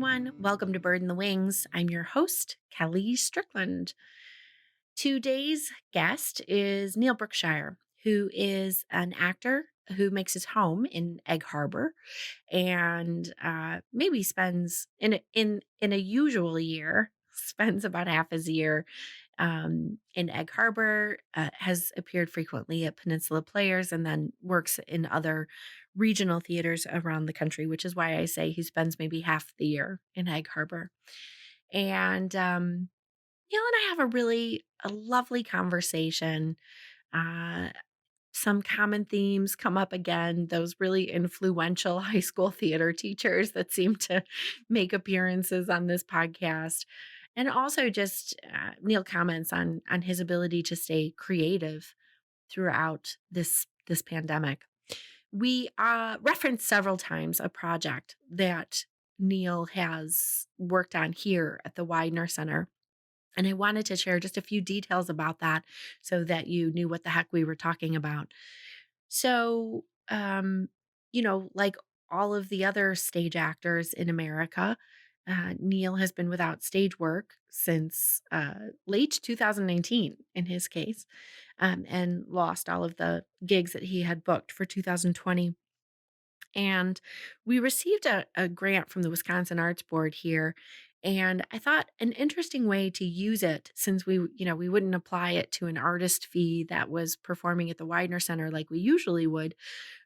everyone. Welcome to Bird in the Wings. I'm your host, Kelli Strickland. Today's guest is Neil Brookshire, who is an actor who makes his home in Egg Harbor and maybe spends in a usual year spends about half his year in Egg Harbor, has appeared frequently at Peninsula Players, and then works in other regional theaters around the country, which is why I say he spends maybe half the year in Egg Harbor. And Neil and I have a lovely conversation. Uh, some common themes come up again, those really influential high school theater teachers that seem to make appearances on this podcast. And also just Neil comments on his ability to stay creative throughout this pandemic. We referenced several times a project that Neil has worked on here at the Weidner Center. And I wanted to share just a few details about that so that you knew what the heck we were talking about. So, like all of the other stage actors in America, Neil has been without stage work since late 2019 in his case, and lost all of the gigs that he had booked for 2020. And we received a grant from the Wisconsin Arts Board here. And I thought an interesting way to use it, since we wouldn't apply it to an artist fee that was performing at the Widener Center like we usually would.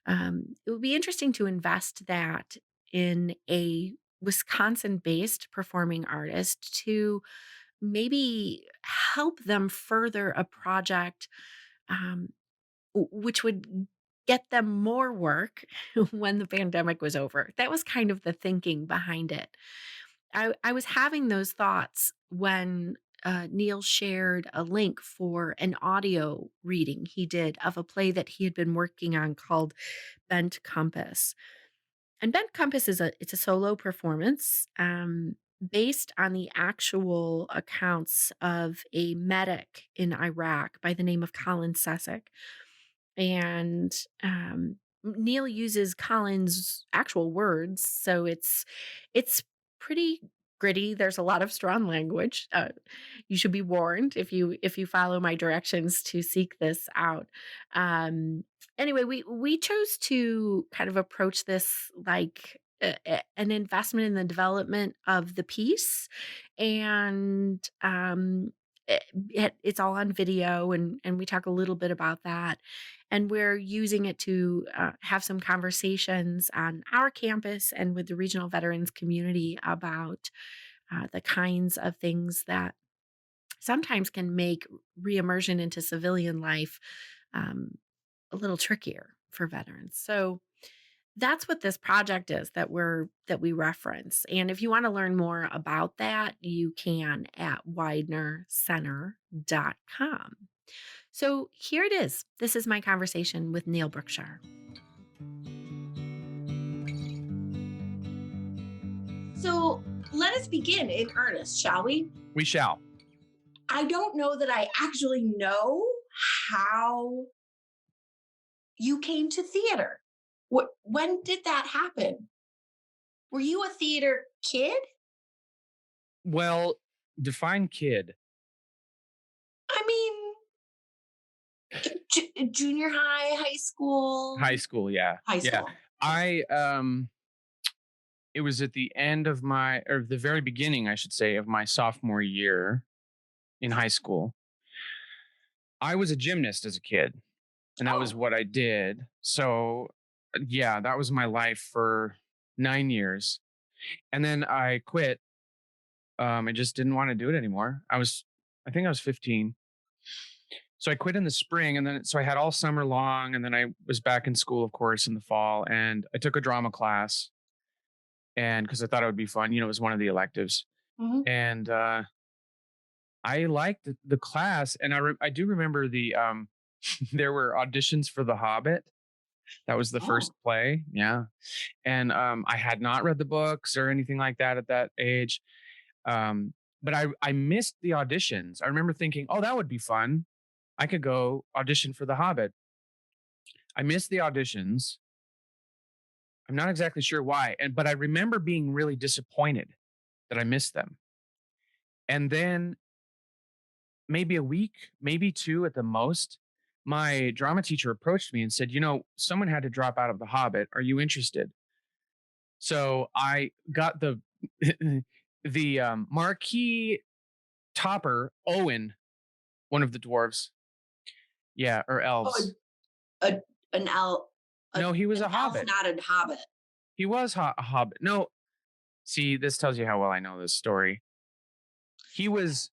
It would be interesting to invest that in a Wisconsin based performing artist to maybe help them further a project um, which would get them more work when the pandemic was over. That was kind of the thinking behind it. I was having those thoughts when Neil shared a link for an audio reading he did of a play that he had been working on called Bent Compass. And Bent Compass it's a solo performance based on the actual accounts of a medic in Iraq by the name of Colin Sessick. And Neil uses Colin's actual words, so it's pretty gritty. There's a lot of strong language. You should be warned if you follow my directions to seek this out. Um, anyway, we chose to kind of approach this like an investment in the development of the piece, and it's all on video, and we talk a little bit about that, and we're using it to have some conversations on our campus and with the regional veterans community about the kinds of things that sometimes can make reimmersion into civilian life um, a little trickier for veterans. So that's what this project is that we reference. And if you want to learn more about that, you can at widenercenter.com. So here it is. This is my conversation with Neil Brookshire. So let us begin in earnest, shall we? We shall. I don't know that I actually know how you came to theater. When did that happen? Were you a theater kid? Well, define kid. I mean, junior high, high school. High school, yeah. High Yeah. school. It was at the end of the very beginning, I should say, of my sophomore year in high school. I was a gymnast as a kid, and that was what I did. So, yeah, that was my life for 9 years. And then I quit. I just didn't want to do it anymore. I think I was 15. So I quit in the spring, and then so I had all summer long, and then I was back in school, of course, in the fall, and I took a drama class, and because I thought it would be fun, it was one of the electives, Mhm. and I liked the class, and I do remember the there were auditions for The Hobbit. That was the first play, yeah, and I had not read the books or anything like that at that age, but I missed the auditions. I remember thinking, oh, that would be fun. I could go audition for The Hobbit. I missed the auditions. I'm not exactly sure why, but I remember being really disappointed that I missed them. And then maybe a week, maybe two at the most, my drama teacher approached me and said, someone had to drop out of The Hobbit. Are you interested? So I got the marquee topper, Owen, one of the dwarves. Yeah, or Oh, elves. a an elf, No, he was an a elf, hobbit. not a hobbit. He was a hobbit. No, see, this tells you how well I know this story. He was,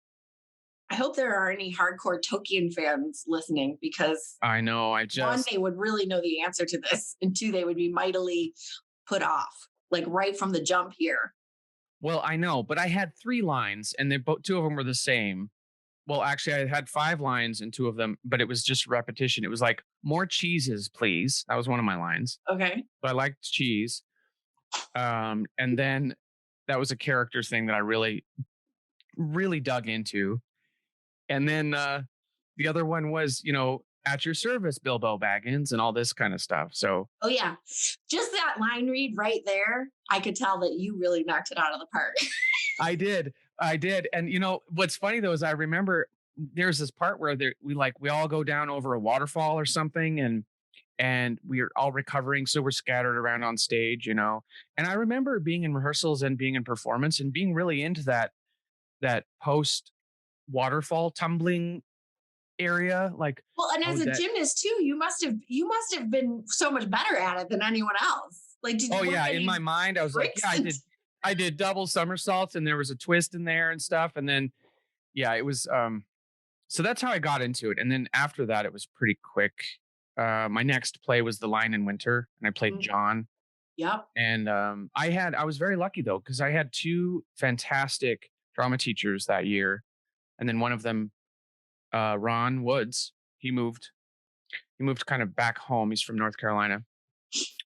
I hope there are any hardcore Tolkien fans listening because I know, one, they would really know the answer to this, and two, they would be mightily put off, like right from the jump here. well, I know, but I had 3 lines and two of them were the same. Well, actually, I had 5 lines and 2 of them, but it was just repetition. It was like, more cheeses, please. That was one of my lines. Okay. So I liked cheese. And then that was a character thing that I really, really dug into. And then the other one was, at your service, Bilbo Baggins, and all this kind of stuff. So, Oh yeah, just that line read right there, I could tell that you really knocked it out of the park. I did. I did. And what's funny though is I remember there's this part where we all go down over a waterfall or something, and we're all recovering, so we're scattered around on stage. And I remember being in rehearsals and being in performance and being really into that post waterfall tumbling area. Like, Well, and oh, as a gymnast too, you must have been so much better at it than anyone else. Like, did you oh work yeah, in any my mind I was like, tricks? yeah, I did double somersaults and there was a twist in there and stuff. And then yeah, it was so that's how I got into it. And then after that it was pretty quick. My next play was The Lion in Winter, and I played Mm, John. yep. And I was very lucky though, because I had 2 fantastic drama teachers that year. And then one of them, Ron Woods, he moved kind of back home. He's from North Carolina.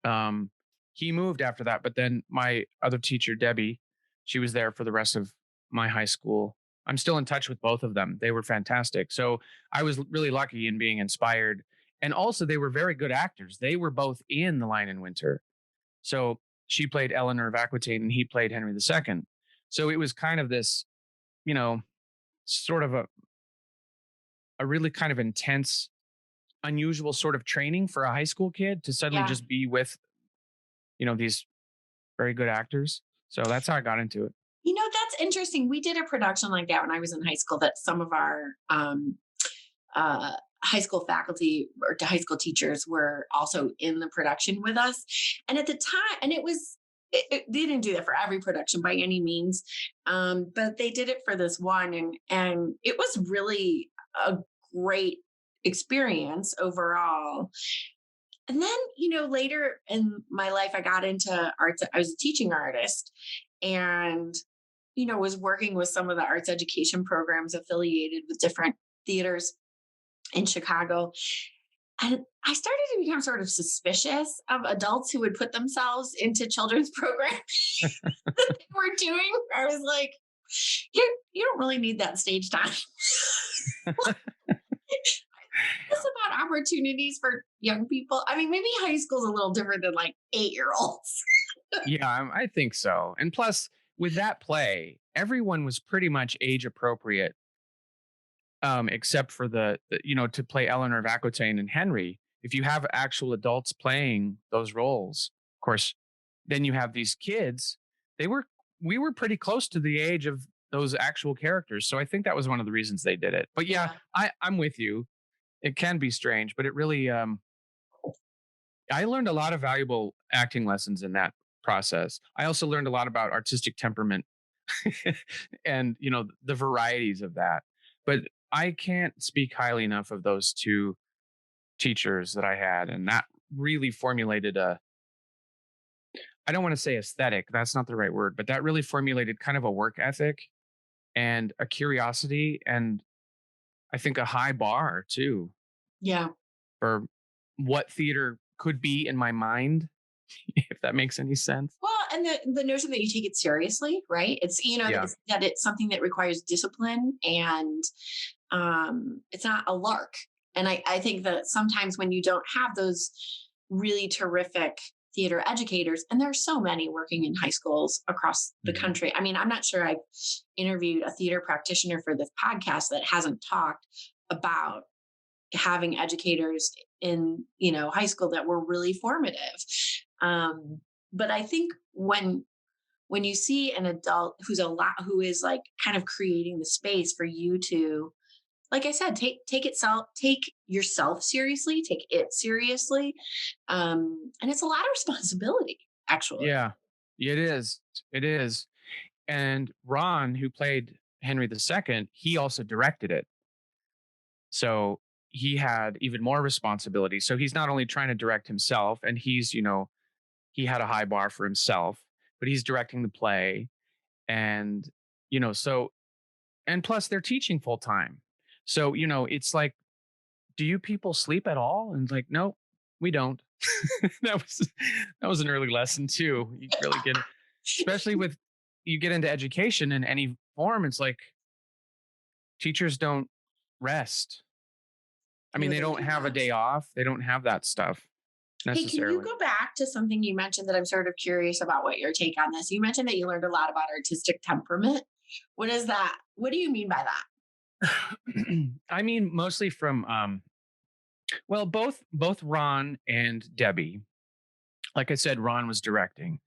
Um, he moved after that, but then my other teacher, Debbie, she was there for the rest of my high school. I'm still in touch with both of them. They were fantastic. So I was really lucky in being inspired. And also, they were very good actors. They were both in The Lion in Winter. So she played Eleanor of Aquitaine and he played Henry II. So it was kind of this, you know, sort of a really kind of intense, unusual sort of training for a high school kid to suddenly Yeah. just be with, these very good actors. So that's how I got into it. That's interesting. We did a production like that when I was in high school that some of our uh, high school faculty or high school teachers were also in the production with us. And at the time, and they didn't do that for every production by any means, but they did it for this one, and it was really a great experience overall. And then, later in my life, I got into arts. I was a teaching artist and, was working with some of the arts education programs affiliated with different theaters in Chicago. And I started to become sort of suspicious of adults who would put themselves into children's programs that they were doing. I was like, you don't really need that stage time. It's about opportunities for young people. I mean, maybe high school is a little different than like 8-year-olds. Yeah, I think so. And plus, with that play, everyone was pretty much age appropriate, except for to play Eleanor of Aquitaine and Henry. If you have actual adults playing those roles, of course, then you have these kids. We were pretty close to the age of those actual characters. So I think that was one of the reasons they did it. But yeah, Yeah. I'm with you. It can be strange, but it really, I learned a lot of valuable acting lessons in that process. I also learned a lot about artistic temperament and, the varieties of that. But I can't speak highly enough of those 2 teachers that I had. And that really formulated I don't want to say aesthetic, that's not the right word, but that really formulated kind of a work ethic and a curiosity, and I think a high bar too Yeah. for what theater could be in my mind, if that makes any sense. Well, and the notion that you take it seriously, right? It's Yeah. that it's something that requires discipline, and it's not a lark. And I think that sometimes when you don't have those really terrific theater educators, and there are so many working in high schools across the Mhm. country. I mean, I'm not sure I've interviewed a theater practitioner for this podcast that hasn't talked about having educators in, high school that were really formative. But I think when you see an adult who is like kind of creating the space for you to, like I said, take yourself seriously, take it seriously, and it's a lot of responsibility, actually. Yeah, it is. It is. And Ron, who played Henry II, he also directed it. So he had even more responsibility. So he's not only trying to direct himself, and he had a high bar for himself, but he's directing the play. And, so, and plus they're teaching full time. So, it's like, do you people sleep at all? And like, no, we don't. That was an early lesson too. You really get, especially with you get into education in any form. It's like teachers don't rest. I mean, No, they they don't do have a not. day off. They don't have that stuff Hey, can you necessarily. go back to something you mentioned that I'm sort of curious about what your take on this? You mentioned that you learned a lot about artistic temperament. What is that? What do you mean by that? I mean, mostly from well, both Ron and Debbie. Like I said, Ron was directing.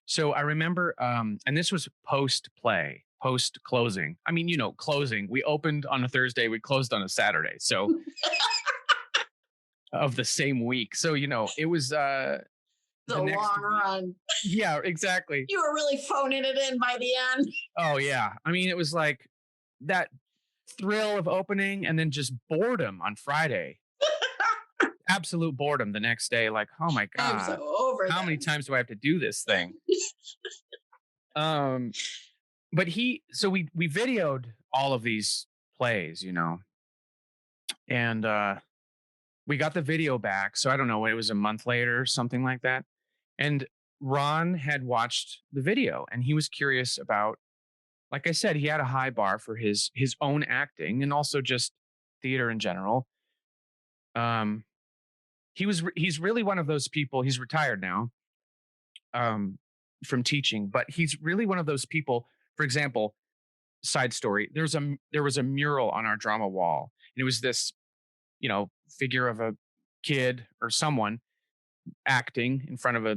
So I remember and this was post play, post closing. I mean, closing. We opened on a Thursday, we closed on a Saturday. So of the same week. So, it was The the next long week. run. Yeah, exactly. You were really phoning it in by the end. Oh yeah. I mean, it was like that thrill of opening and then just boredom on Friday. Absolute boredom the next day. Like, oh my I'm so God, over how many this. times do I have to do this thing? Um, but so we videoed all of these plays, and we got the video back. So I don't know, it was a month later, something like that. And Ron had watched the video and he was curious about, like I said, he had a high bar for his own acting and also just theater in general. Um, he's really one of those people. He's retired now um, from teaching, but he's really one of those people. For example, side story: there was a mural on our drama wall, and it was this figure of a kid or someone acting in front of a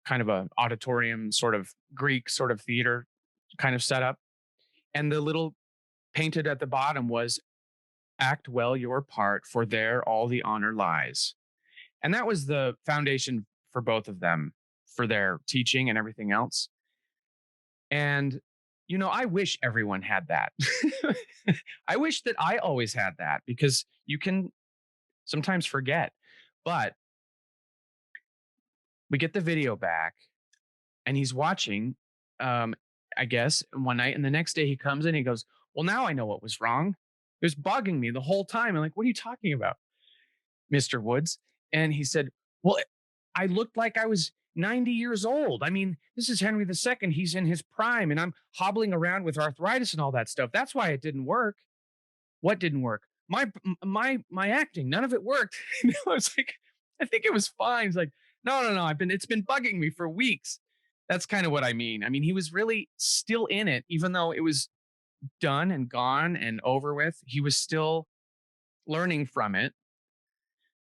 kind of a auditorium, sort of Greek sort of theater kind of setup, and the little painted at the bottom was "Act well your part, for there all the honor lies." And that was the foundation for both of them, for their teaching and everything else. And, I wish everyone had that. I wish that I always had that because you can sometimes forget. But we get the video back and he's watching, um, I guess, one night. And the next day he comes in and he goes, "Well, now I know what was wrong. It was bugging me the whole time." I'm like, "What are you talking about, Mr. Woods?" And he said, "Well, I looked like I was 90 years old. I mean, this is Henry II. He's in his prime, and I'm hobbling around with arthritis and all that stuff. That's why it didn't work." What didn't work? My acting. None of it worked. I was like, I think it was fine. He's like, no, no, no. It's been bugging me for weeks. That's kind of what I mean. I mean, he was really still in it, even though it was done and gone and over with. He was still learning from it.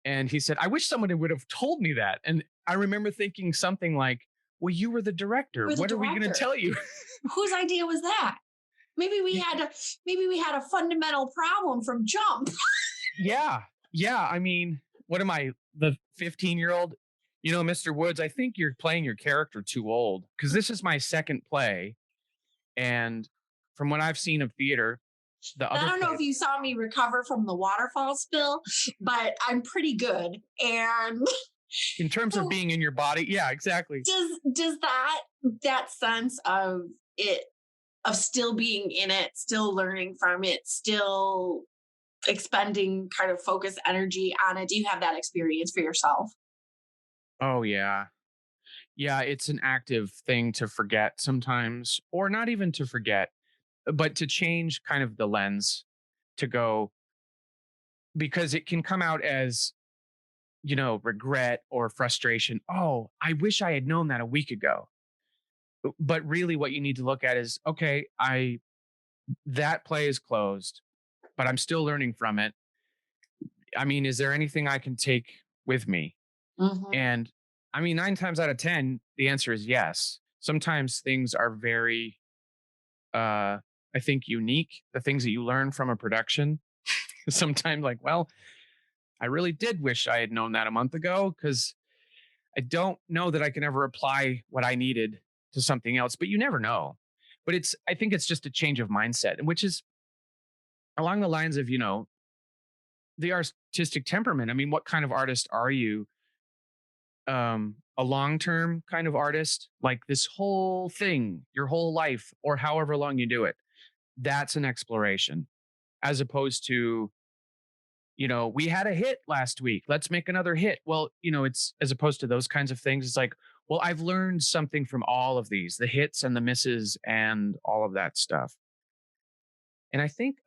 And he said, I wish someone would have told me that. And I remember thinking something like, well, you were the You director. were the What are we going to director. tell you? Whose idea was that? Maybe we had a fundamental problem from jump. Yeah. Yeah. I mean, what am I, the 15-year-old? Mr. Woods, I think you're playing your character too old because this is my second play. And from what I've seen of theater, the I other don't know if plays, you saw me recover from the waterfall spill, but I'm pretty good. And in terms of so being in your body, yeah, exactly. does that sense of it, of still being in it, still learning from it, still expending kind of focus energy on it, do you have that experience for yourself? Oh, yeah. Yeah. It's an active thing to forget sometimes, or not even to forget, but to change kind of the lens to go because it can come out as regret or frustration. Oh, I wish I had known that a week ago. But really what you need to look at is, okay, that play is closed, but I'm still learning from it. I mean, is there anything I can take with me? Mhm. And I mean, 9 times out of 10, the answer is yes. Sometimes things are very, I think, unique. The things that you learn from a production. Sometimes, like, well, I really did wish I had known that a month ago because I don't know that I can ever apply what I needed to something else, but you never know. But I think it's just a change of mindset, and which is along the lines of, the artistic temperament. I mean, what kind of artist are you? A long-term kind of artist, like this whole thing, your whole life, or however long you do it. That's an exploration, as opposed to, we had a hit last week. Let's make another hit. Well, it's as opposed to those kinds of things. It's like, well, I've learned something from all of these, the hits and the misses and all of that stuff. And I think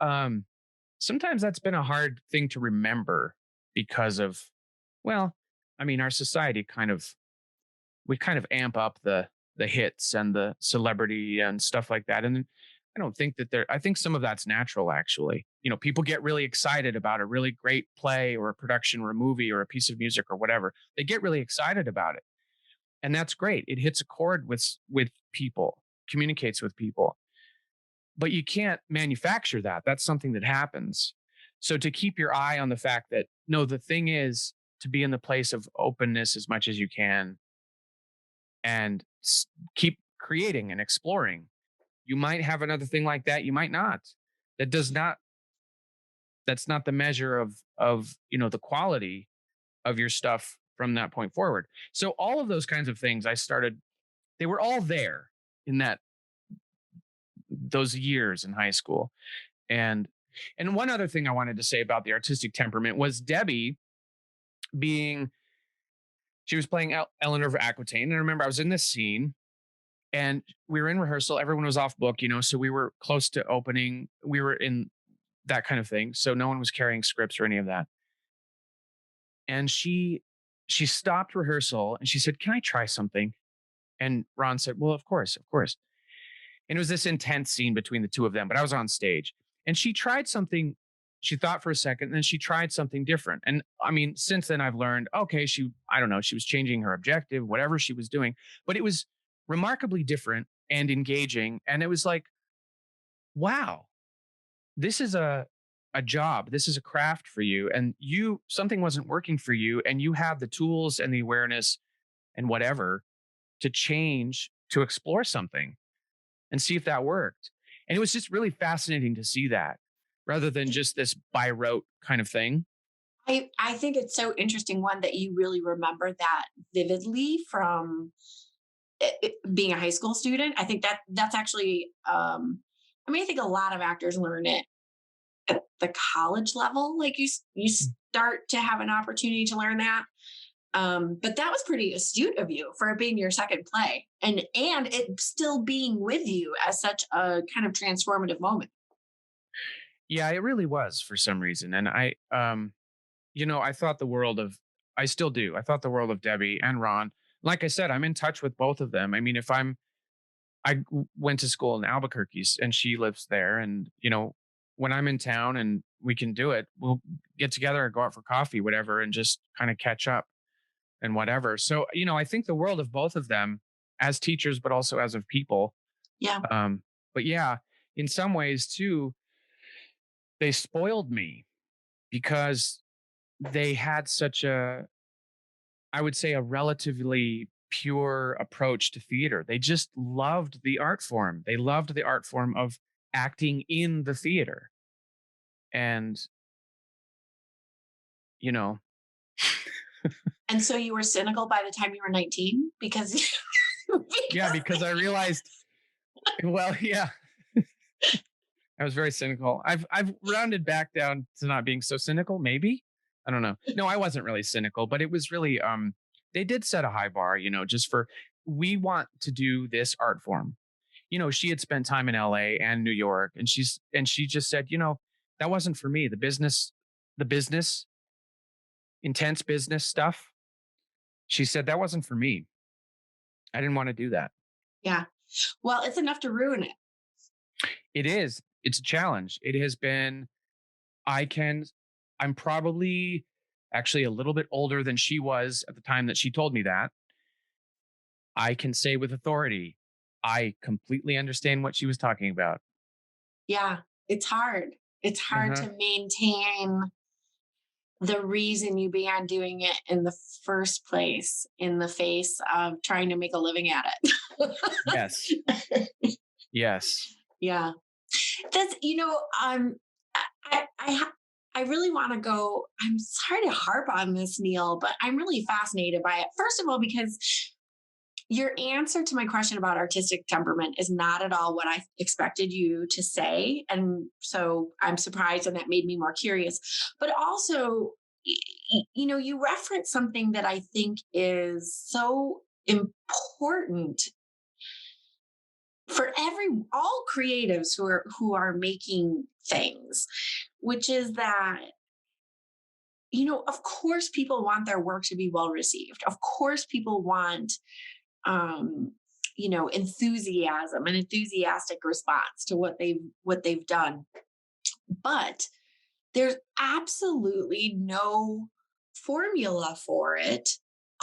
sometimes that's been a hard thing to remember because of, well, I mean, our society we kind of amp up the hits and the celebrity and stuff like that. And I don't think that I think some of that's natural actually. People get really excited about a really great play or a production or a movie or a piece of music or whatever. They get really excited about it. And that's great. It hits a chord with people, communicates with people. But you can't manufacture that. That's something that happens. So to keep your eye on the fact that no, the thing is to be in the place of openness as much as you can and keep creating and exploring. You might have another thing like that. You might not. That does not. That's not the measure of the quality of your stuff from that point forward. So all of those kinds of things I started. They were all there in those years in high school. And and one other thing I wanted to say about the artistic temperament was Debbie being she was playing Eleanor of Aquitaine. And I remember I was in this scene and we were in rehearsal. Everyone was off book, so we were close to opening. We were in that kind of thing. So no one was carrying scripts or any of that. And she stopped rehearsal and she said, "Can I try something?" And Ron said, "Well, of course, of course." And it was this intense scene between the two of them, but I was on stage. And she tried something. She thought for a second, and then she tried something different. And I mean, since then I've learned, okay, I don't know, she was changing her objective, whatever she was doing, but it was remarkably different and engaging. And it was like, wow, this is a job. This is a craft for you. And something wasn't working for you. And you have the tools and the awareness and whatever to change, to explore something and see if that worked. And it was just really fascinating to see that rather than just this by rote kind of thing. I think it's so interesting, one, that you really remember that vividly from being a high school student. I think that's actually, I mean, I think a lot of actors learn it at the college level. Like you start to have an opportunity to learn that. But that was pretty astute of you for it being your second play, and it still being with you as such a kind of transformative moment. Yeah, it really was for some reason. And I thought the world of, I still do. I thought the world of Debbie and Ron. Like I said, I'm in touch with both of them. I mean, went to school in Albuquerque and she lives there. And, when I'm in town and we can do it, we'll get together and go out for coffee, whatever, and just kind of catch up and whatever. So, I think the world of both of them as teachers, but also as of people. Yeah. But yeah, in some ways too, they spoiled me because they had such I would say, a relatively pure approach to theater. They just loved the art form. They loved the art form of acting in the theater. And, you know, And so you were cynical by the time you were 19 because yeah, because I realized, well, yeah, I was very cynical. I've rounded back down to not being so cynical, maybe. I don't know. No, I wasn't really cynical, but it was really they did set a high bar, just for, we want to do this art form. She had spent time in LA and New York, and she just said, that wasn't for me. The business intense business stuff. She said that wasn't for me. I didn't want to do that. Yeah. Well, it's enough to ruin it. It is. It's a challenge. It has been, I can, I'm probably actually a little bit older than she was at the time that she told me that. I can say with authority, I completely understand what she was talking about. Yeah. It's hard. It's hard Uh-huh. to maintain the reason you began doing it in the first place in the face of trying to make a living at Yes. it. Yes. Yeah. That's, I, I, ha- I really want to go. I'm sorry to harp on this, Neil, but I'm really fascinated by it. First of all, because your answer to my question about artistic temperament is not at all what I expected you to say. And so I'm surprised, and that made me more curious. But also, you reference something that I think is so important for all creatives who are making things, which is that, of course people want their work to be well received. Of course people want um enthusiasm and enthusiastic response to what they've done. But there's absolutely no formula for it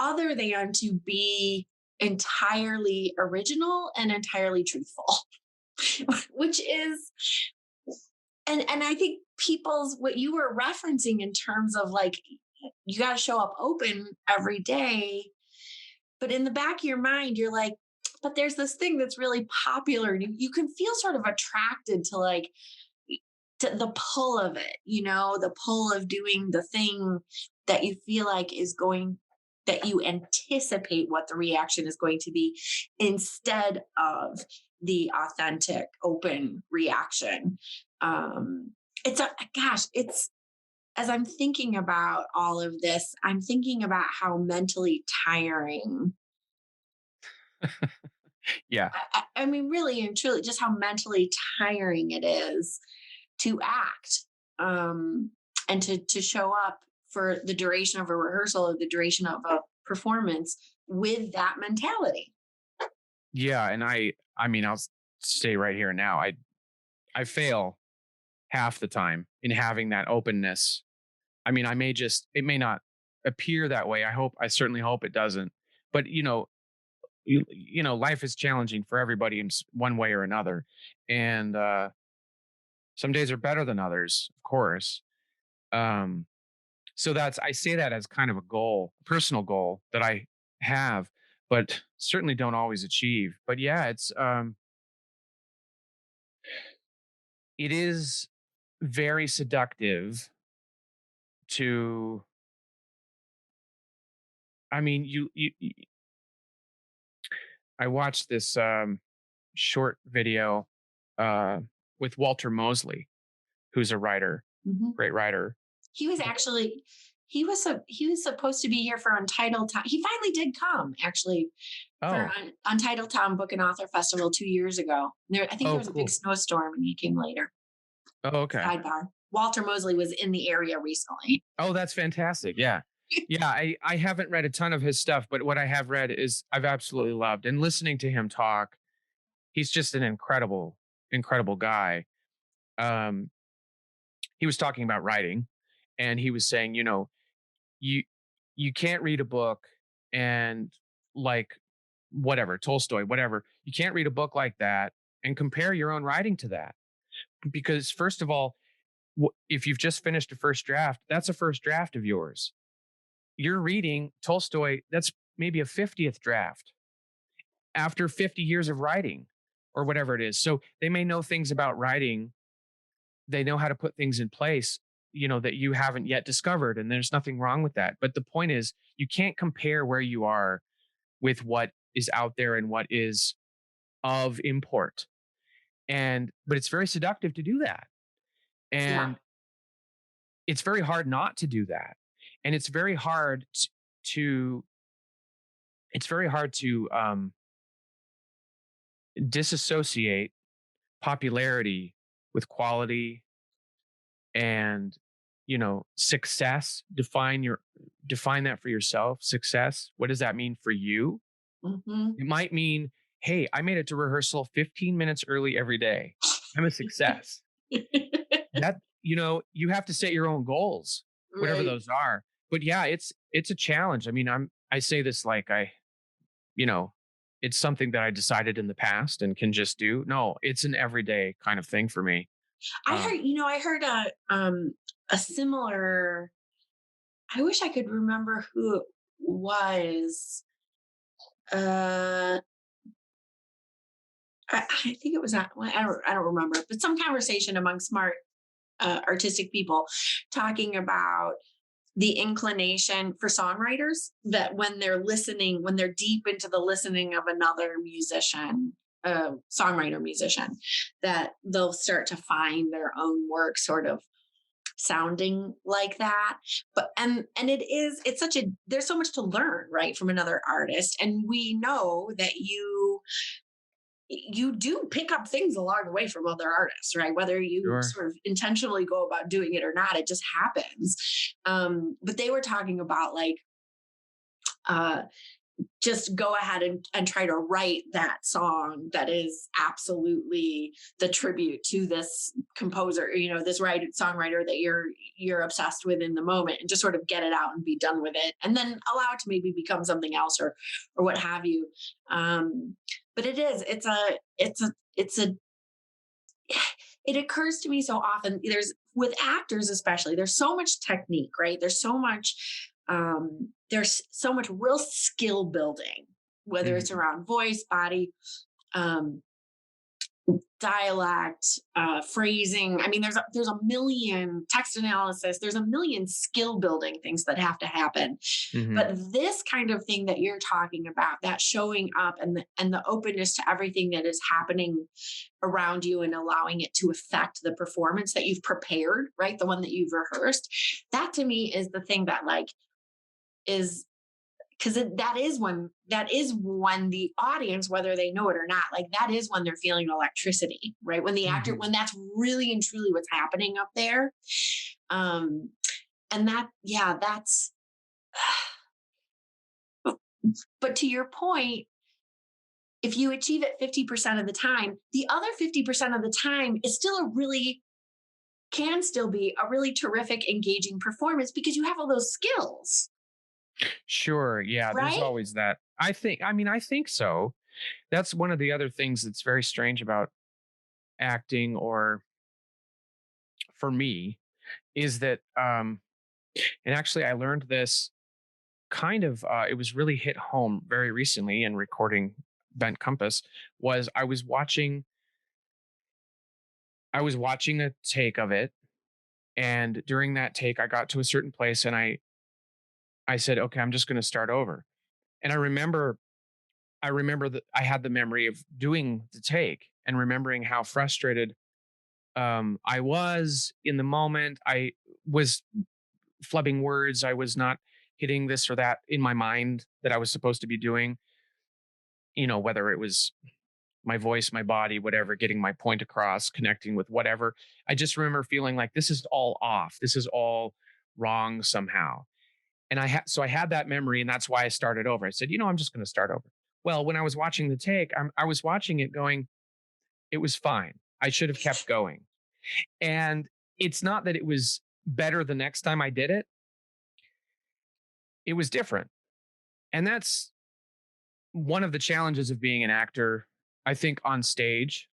other than to be entirely original and entirely truthful. Which is, and I think people's, what you were referencing in terms of like, you got to show up open every day, but in the back of your mind you're like, but there's this thing that's really popular, and you can feel sort of attracted to like, to the pull of it, the pull of doing the thing that you feel like is going, that you anticipate what the reaction is going to be, instead of the authentic, open reaction. It's a gosh, it's As I'm thinking about all of this, I'm thinking about how mentally tiring. Yeah. I mean, really and truly, just how mentally tiring it is to act, um, and to show up for the duration of a rehearsal or the duration of a performance with that mentality. Yeah. And I mean, stay right here now. I fail half the time in having that openness. I mean, it may not appear that way. I certainly hope it doesn't. But, life is challenging for everybody in one way or another. And some days are better than others, of course. Um, so I say that as kind of a goal, a personal goal that I have, but certainly don't always achieve. But yeah, it is very seductive to, I mean, I watched this short video uh, with Walter Mosley, who's a writer, Mhm. great writer. He was actually he was supposed to be here for Untitled Time. He finally did come, actually, for Oh, Untitled Town Book and Author Festival 2 years ago. I think there oh, was a big cool. snowstorm and he came later. Oh, okay. Sidebar. Walter Mosley was in the area recently. Oh, that's fantastic. Yeah. Yeah, I haven't read a ton of his stuff, but what I have read is I've absolutely loved. And listening to him talk, he's just an incredible, incredible guy. Um, he was talking about writing, and he was saying, you you can't read a book and like whatever, Tolstoy, whatever. You can't read a book like that and compare your own writing to that. Because first of all, if you've just finished a first draft, that's a first draft of yours. You're reading Tolstoy, that's maybe a 50th draft after 50 years of writing or whatever it is. So they may know things about writing, they know how to put things in place, that you haven't yet discovered. And there's nothing wrong with that. But the point is, you can't compare where you are with what is out there and what is of import. But it's very seductive to do that. Yeah. And it's very hard not to do that. And to, it's very hard to disassociate popularity with quality and success. define that for yourself, success, what does that mean for you? Mhm. It might mean, hey, I made it to rehearsal 15 minutes early every day. I'm a success. That, you have to set your own goals, whatever Right. those are. But yeah, it's a challenge. I mean, I say this like you know, it's something that I decided in the past and can just do. No, it's an everyday kind of thing for me. Um, I heard a similar, I wish I could remember who it was. Uh I think it was not, well, I don't remember, but some conversation among smart artistic people talking about the inclination for songwriters that when they're deep into the listening of another musician, songwriter musician, that they'll start to find their own work sort of sounding like that. But it's such a, there's so much to learn, right, from another artist, and we know that you do pick up things along the way from other artists, right? Whether you sure. sort of intentionally go about doing it or not, it just happens. But they were talking about like, uh, just go ahead and try to write that song that is absolutely the tribute to this composer, this songwriter that you're obsessed with in the moment, and just sort of get it out and be done with it, and then allow it to maybe become something else, or what have you. But it's a it occurs to me so often, there's with actors especially, there's so much technique, right? There's so much real skill building, whether it's Mhm. around voice, body, um, dialect, phrasing. I mean, there's a million, text analysis. There's a million skill building things that have to happen. Mhm. But this kind of thing that you're talking about, that showing up, and the openness to everything that is happening around you, and allowing it to affect the performance that you've prepared, right? The one that you've rehearsed. That to me is the thing that like is, because that is when the audience, whether they know it or not, like that is when they're feeling electricity, right? When the actor, Mhm. when that's really and truly what's happening up there. um and that, yeah, that's but to your point, if you achieve it 50% of the time, the other 50% of the time is still a really can still be a really terrific, engaging performance, because you have all those skills, Sure. Yeah, there's right? always that. I think so. That's one of the other things that's very strange about acting, or for me, is that and actually I learned this kind of it was really hit home very recently in recording Bent Compass. Was I was watching a take of it, and during that take I got to a certain place, and I said, okay, I'm just going to start over. And I remember that I had the memory of doing the take and remembering how frustrated I was in the moment. I was flubbing words. I was not hitting this or that in my mind that I was supposed to be doing, whether it was my voice, my body, whatever, getting my point across, connecting with whatever. I just remember feeling like this is all off. This is all wrong somehow. And so I had that memory, and that's why I started over. I said, I'm just going to start over. Well, when I was watching the take, I was watching it going, it was fine. I should have kept going. And it's not that it was better the next time I did it. It was different. And that's one of the challenges of being an actor, I think, on stage,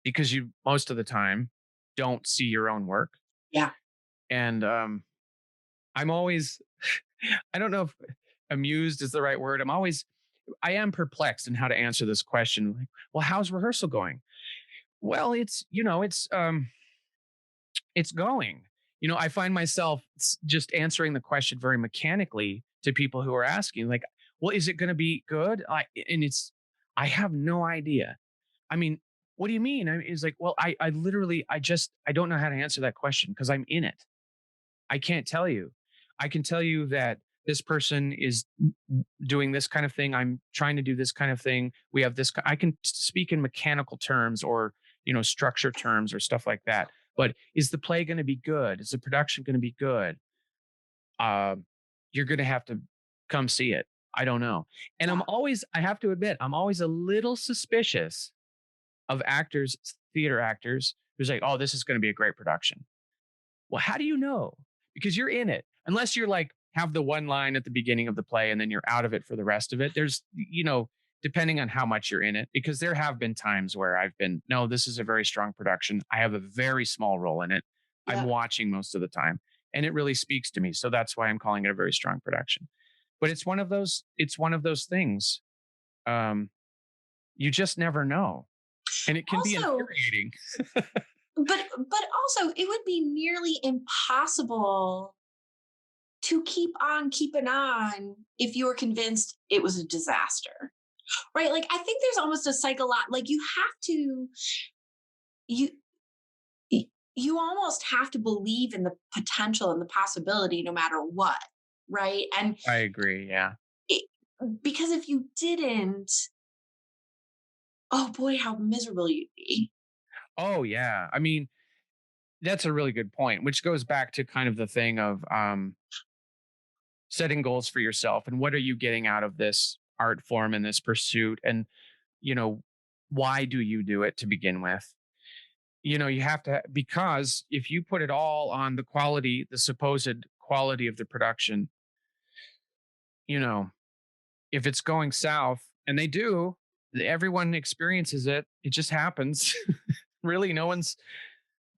because you most of the time don't see your own work. Yeah. And I'm always, I don't know if amused is the right word. I am perplexed in how to answer this question. Like, well, how's rehearsal going? Well, it's going. I find myself just answering the question very mechanically to people who are asking, like, well, is it going to be good? I have no idea. I mean, what do you mean? It's like, well, I literally, I don't know how to answer that question because I'm in it. I can't tell you. I can tell you that this person is doing this kind of thing. I'm trying to do this kind of thing. We have this. I can speak in mechanical terms, or structure terms, or stuff like that. But is the play going to be good? Is the production going to be good? Um, you're going to have to come see it. I don't know. And Yeah. I have to admit, I'm always a little suspicious of actors, theater actors, who's like, oh, this is going to be a great production. Well, how do you know? Because you're in it. Unless you're like, have the one line at the beginning of the play and then you're out of it for the rest of it. There's, depending on how much you're in it, because there have been times where I've been, no, this is a very strong production. I have a very small role in it. I'm Yeah. watching most of the time and it really speaks to me. So that's why I'm calling it a very strong production. But it's one of those things. Um, you just never know. And it can be Also, infuriating. but also it would be nearly impossible to keep on keeping on if you were convinced it was a disaster. Right? Like I think there's almost a like you have to you you almost have to believe in the potential and the possibility no matter what, right? And I agree. Yeah. it, because if you didn't, oh boy, how miserable you'd be. Oh, yeah. I mean, that's a really good point, which goes back to kind of the thing of setting goals for yourself and what are you getting out of this art form and this pursuit? And, you know, why do you do it to begin with? You have to, because if you put it all on the quality, the supposed quality of the production, you know, if it's going south, and they do, everyone experiences it. It just happens. Really, no one's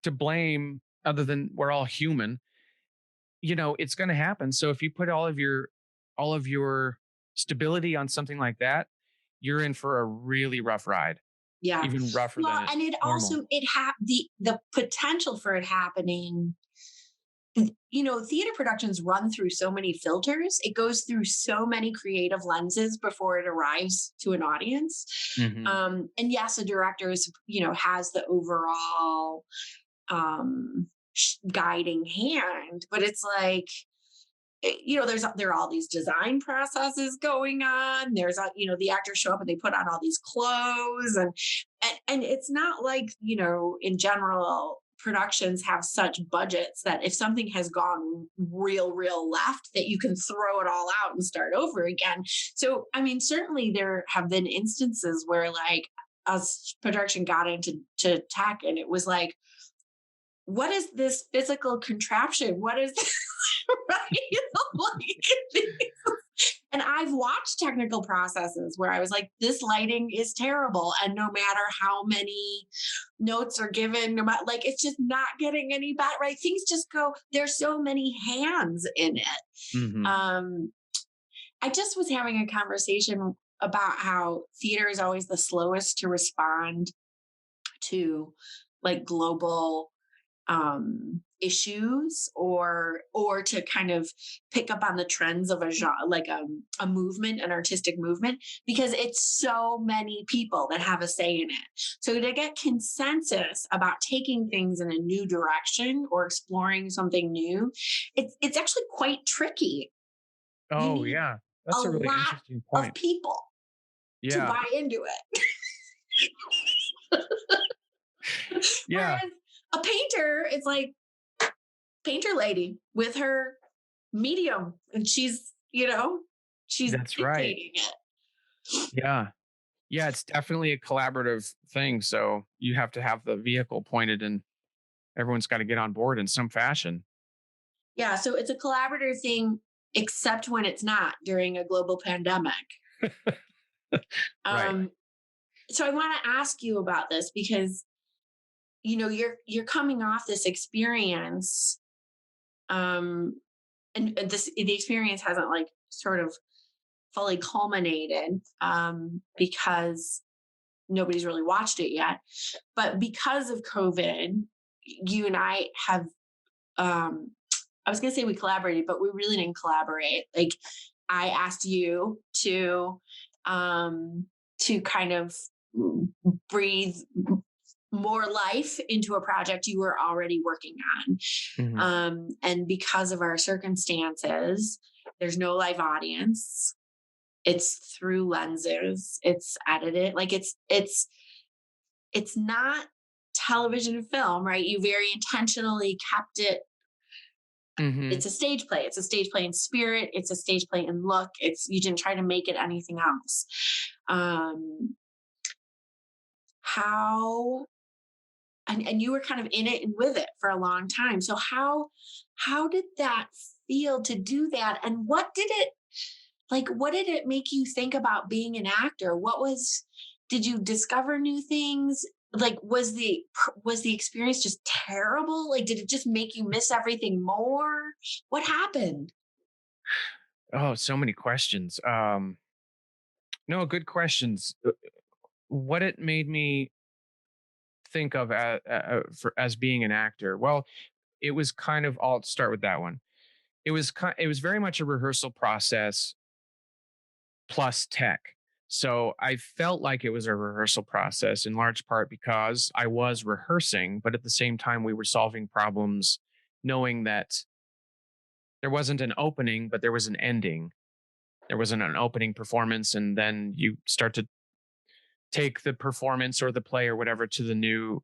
to blame other than we're all human. It's going to happen. So if you put all of your stability on something like that, you're in for a really rough ride, Yeah. even rougher Well, than it and it normal. also the potential for it happening. Theater productions run through so many filters. It goes through so many creative lenses before it arrives to an audience. Hmm. And yes, a director has the overall guiding hand, but it's like there are all these design processes going on. The actors show up and they put on all these clothes, and it's not like in general productions have such budgets that if something has gone real left that you can throw it all out and start over again. So I mean, certainly there have been instances where like a production got into tech and it was like, what is this physical contraption? What is this? Right? Like, and I've watched technical processes where I was like, this lighting is terrible. And no matter how many notes are given, no matter like it's just not getting any better, right? Things just go, there's so many hands in it. Hmm. I just was having a conversation about how theater is always the slowest to respond to like global issues or to kind of pick up on the trends of a genre, like a movement, an artistic movement, because it's so many people that have a say in it. So to get consensus about taking things in a new direction or exploring something new, it's actually quite tricky. You Oh, need yeah. a That's a really lot interesting of point. people to Yeah. buy into it. Yeah. Whereas a painter is like painter lady with her medium and she's That's right. dictating it. Yeah. Yeah. It's definitely a collaborative thing. So you have to have the vehicle pointed and everyone's got to get on board in some fashion. Yeah, so it's a collaborative thing except when it's not during a global pandemic. Right. um so I want to ask you about this because you're coming off this experience, um and the experience hasn't like sort of fully culminated, because nobody's really watched it yet. But because of COVID, you and I have, I was going to say we collaborated, but we really didn't collaborate. Like I asked you to kind of breathe more life into a project you were already working on. Hmm. And because of our circumstances, there's no live audience. It's through lenses. It's edited. Like it's not television and film, right? You very intentionally kept it Hmm. It's a stage play. It's a stage play in spirit. It's a stage play in look. You didn't try to make it anything else. Um, how and you were kind of in it and with it for a long time. So how did that feel to do that? And what did it make you think about being an actor? Did you discover new things? Like, was the experience just terrible? Like, did it just make you miss everything more? What happened? Oh, so many questions. No, good questions. What it made me think of as being an actor? Well, it was kind of. I'll start with that one. It was very much a rehearsal process plus tech. So I felt like it was a rehearsal process in large part because I was rehearsing, but at the same time we were solving problems, knowing that there wasn't an opening, but there was an ending. There wasn't an opening performance, and then you start to take the performance or the play or whatever to the new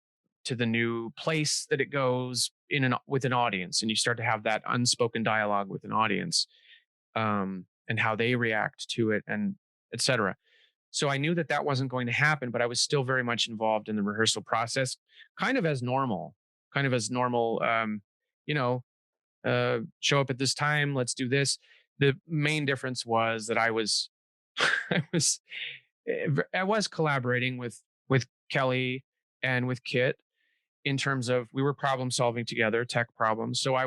place that it goes with an audience, and you start to have that unspoken dialogue with an audience, and how they react to it, and etc. So I knew that that wasn't going to happen, but I was still very much involved in the rehearsal process, kind of as normal, kind of as normal. You know, show up at this time, let's do this. The main difference was that I was, I was, I was collaborating with Kelli and with Kit in terms of we were problem solving together, tech problems. So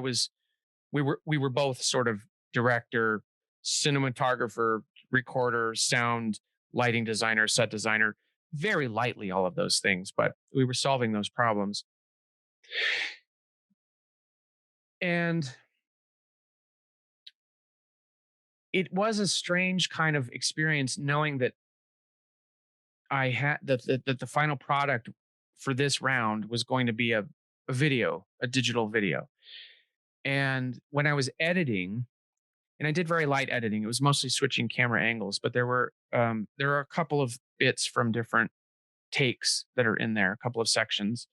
we were both sort of director, cinematographer, recorder, sound, lighting designer, set designer, very lightly all of those things, but we were solving those problems. And it was a strange kind of experience knowing that I had that the final product for this round was going to be a video, a digital video. And when I was editing, and I did very light editing, it was mostly switching camera angles, but there are a couple of bits from different takes that are in there, a couple of sections.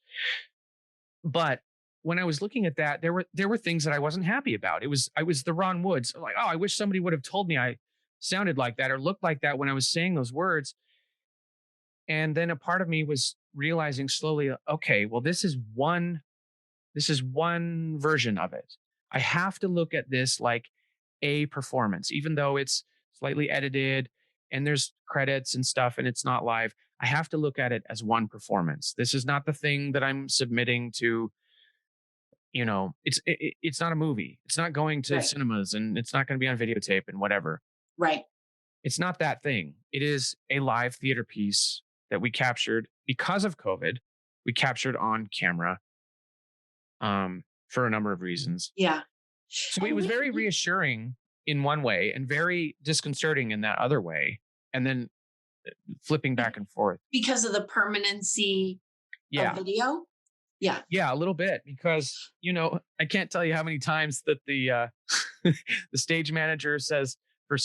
But when I was looking at that, there were things that I wasn't happy about. I was the Ron Woods, like, oh, I wish somebody would have told me I sounded like that or looked like that when I was saying those words. And then a part of me was realizing slowly, okay, well, this is one version of it. I have to look at this like a performance, even though it's slightly edited and there's credits and stuff and it's not live. I have to look at it as one performance. This is not the thing that I'm submitting to, it's not a movie. It's not going to Right. cinemas and it's not going to be on videotape and whatever. Right. It's not that thing. It is a live theater piece that we captured because of COVID. We captured on camera, for a number of reasons. Yeah. So it And was very we reassuring in one way and very disconcerting in that other way. And then flipping back and forth. because of the permanency of Yeah. video? Yeah. Yeah, a little bit because, I can't tell you how many times that the stage manager says for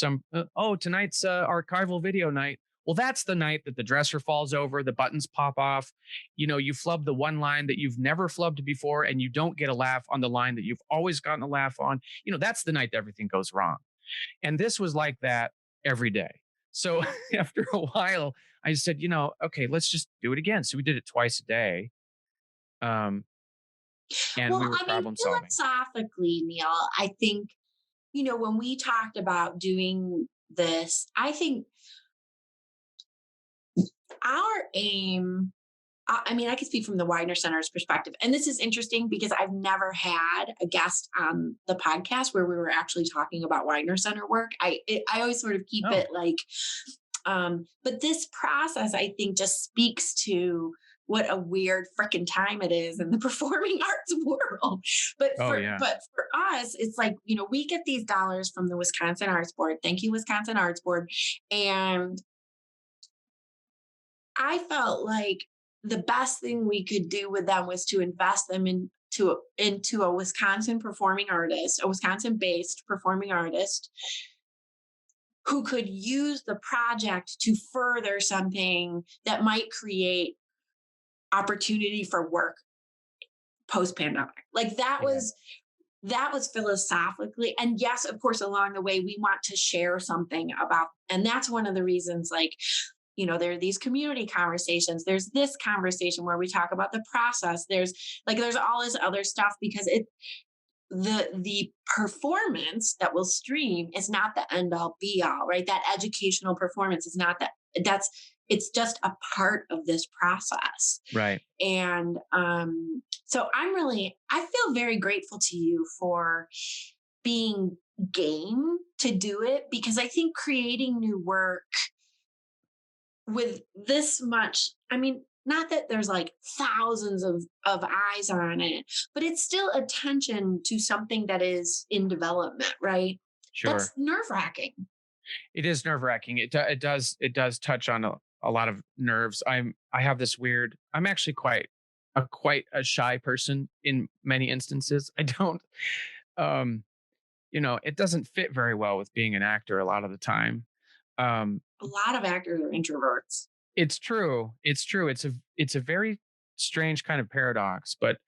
oh, tonight's archival video night. Well, that's the night that the dresser falls over, the buttons pop off. You flub the one line that you've never flubbed before, and you don't get a laugh on the line that you've always gotten a laugh on. That's the night that everything goes wrong. And this was like that every day. So after a while, I said, okay, let's just do it again. So we did it twice a day. Um, and we Well, were I mean, problem solving. philosophically, Neil, I think, when we talked about doing this, I think our aim, I mean, I can speak from the Weidner Center's perspective. And this is interesting because I've never had a guest on the podcast where we were actually talking about Weidner Center work. I always sort of keep Oh, it like, but this process, I think, just speaks to what a weird freaking time it is in the performing arts world. But oh for yeah, but for us, it's like, we get these dollars from the Wisconsin Arts Board. Thank you, Wisconsin Arts Board. And I felt like the best thing we could do with them was to invest them into a Wisconsin performing artist, a Wisconsin-based performing artist who could use the project to further something that might create opportunity for work post pandemic. Like that yeah, was that was philosophically, and yes, of course, along the way, we want to share something about, and that's one of the reasons, like, there are these community conversations. There's this conversation where we talk about the process. There's all this other stuff because the performance that will stream is not the end all be all, right? That educational performance is not that. That's It's just a part of this process. Right. And so I feel very grateful to you for being game to do it, because I think creating new work with this much, I mean, not that there's like thousands of eyes on it, but it's still attention to something that is in development, right? That's Sure. nerve-wracking. It is nerve wracking. It does touch on a lot of nerves. I have this weird. I'm actually quite a shy person in many instances. I don't. Um, it doesn't fit very well with being an actor a lot of the time. Um, A lot of actors are introverts. it's true. It's true. It's a very strange kind of paradox, but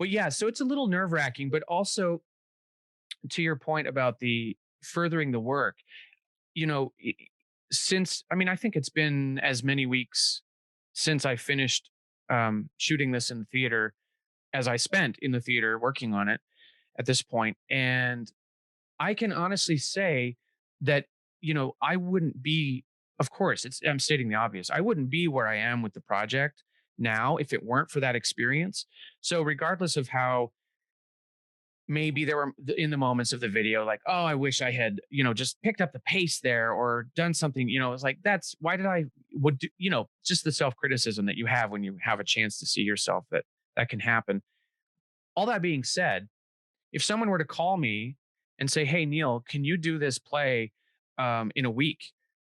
yeah. So it's a little nerve wracking, but also to your point about the furthering the work. Since I mean, I think it's been as many weeks since I finished shooting this in the theater as I spent in the theater working on it at this point. And I can honestly say that, I wouldn't be, of course, I'm stating the obvious. I wouldn't be where I am with the project now if it weren't for that experience. So, regardless of how maybe there were in the moments of the video, like, oh, I wish I had, just picked up the pace there or done something, it's like, that's why did I would do, just the self criticism that you have when you have a chance to see yourself that can happen. All that being said, if someone were to call me and say, "Hey, Neil, can you do this play in a week?"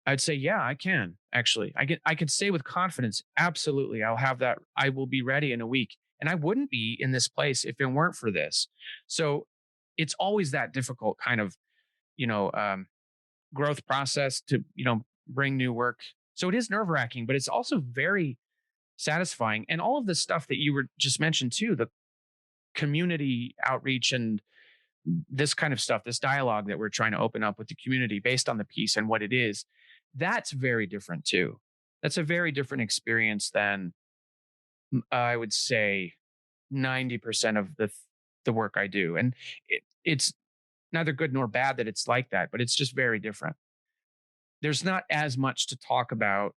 I'd say, "Yeah, I can. Actually, I could say with confidence, absolutely, I'll have that. I will be ready in a week." And I wouldn't be in this place if it weren't for this. So it's always that difficult kind of you know um, growth process to bring new work. So it is nerve wracking, but it's also very satisfying. And all of the stuff that you were just mentioned too, the community outreach and this kind of stuff, this dialogue that we're trying to open up with the community based on the piece and what it is, that's very different too. That's a very different experience than I would say 90% of the work I do. And it's neither good nor bad that it's like that, but it's just very different. There's not as much to talk about.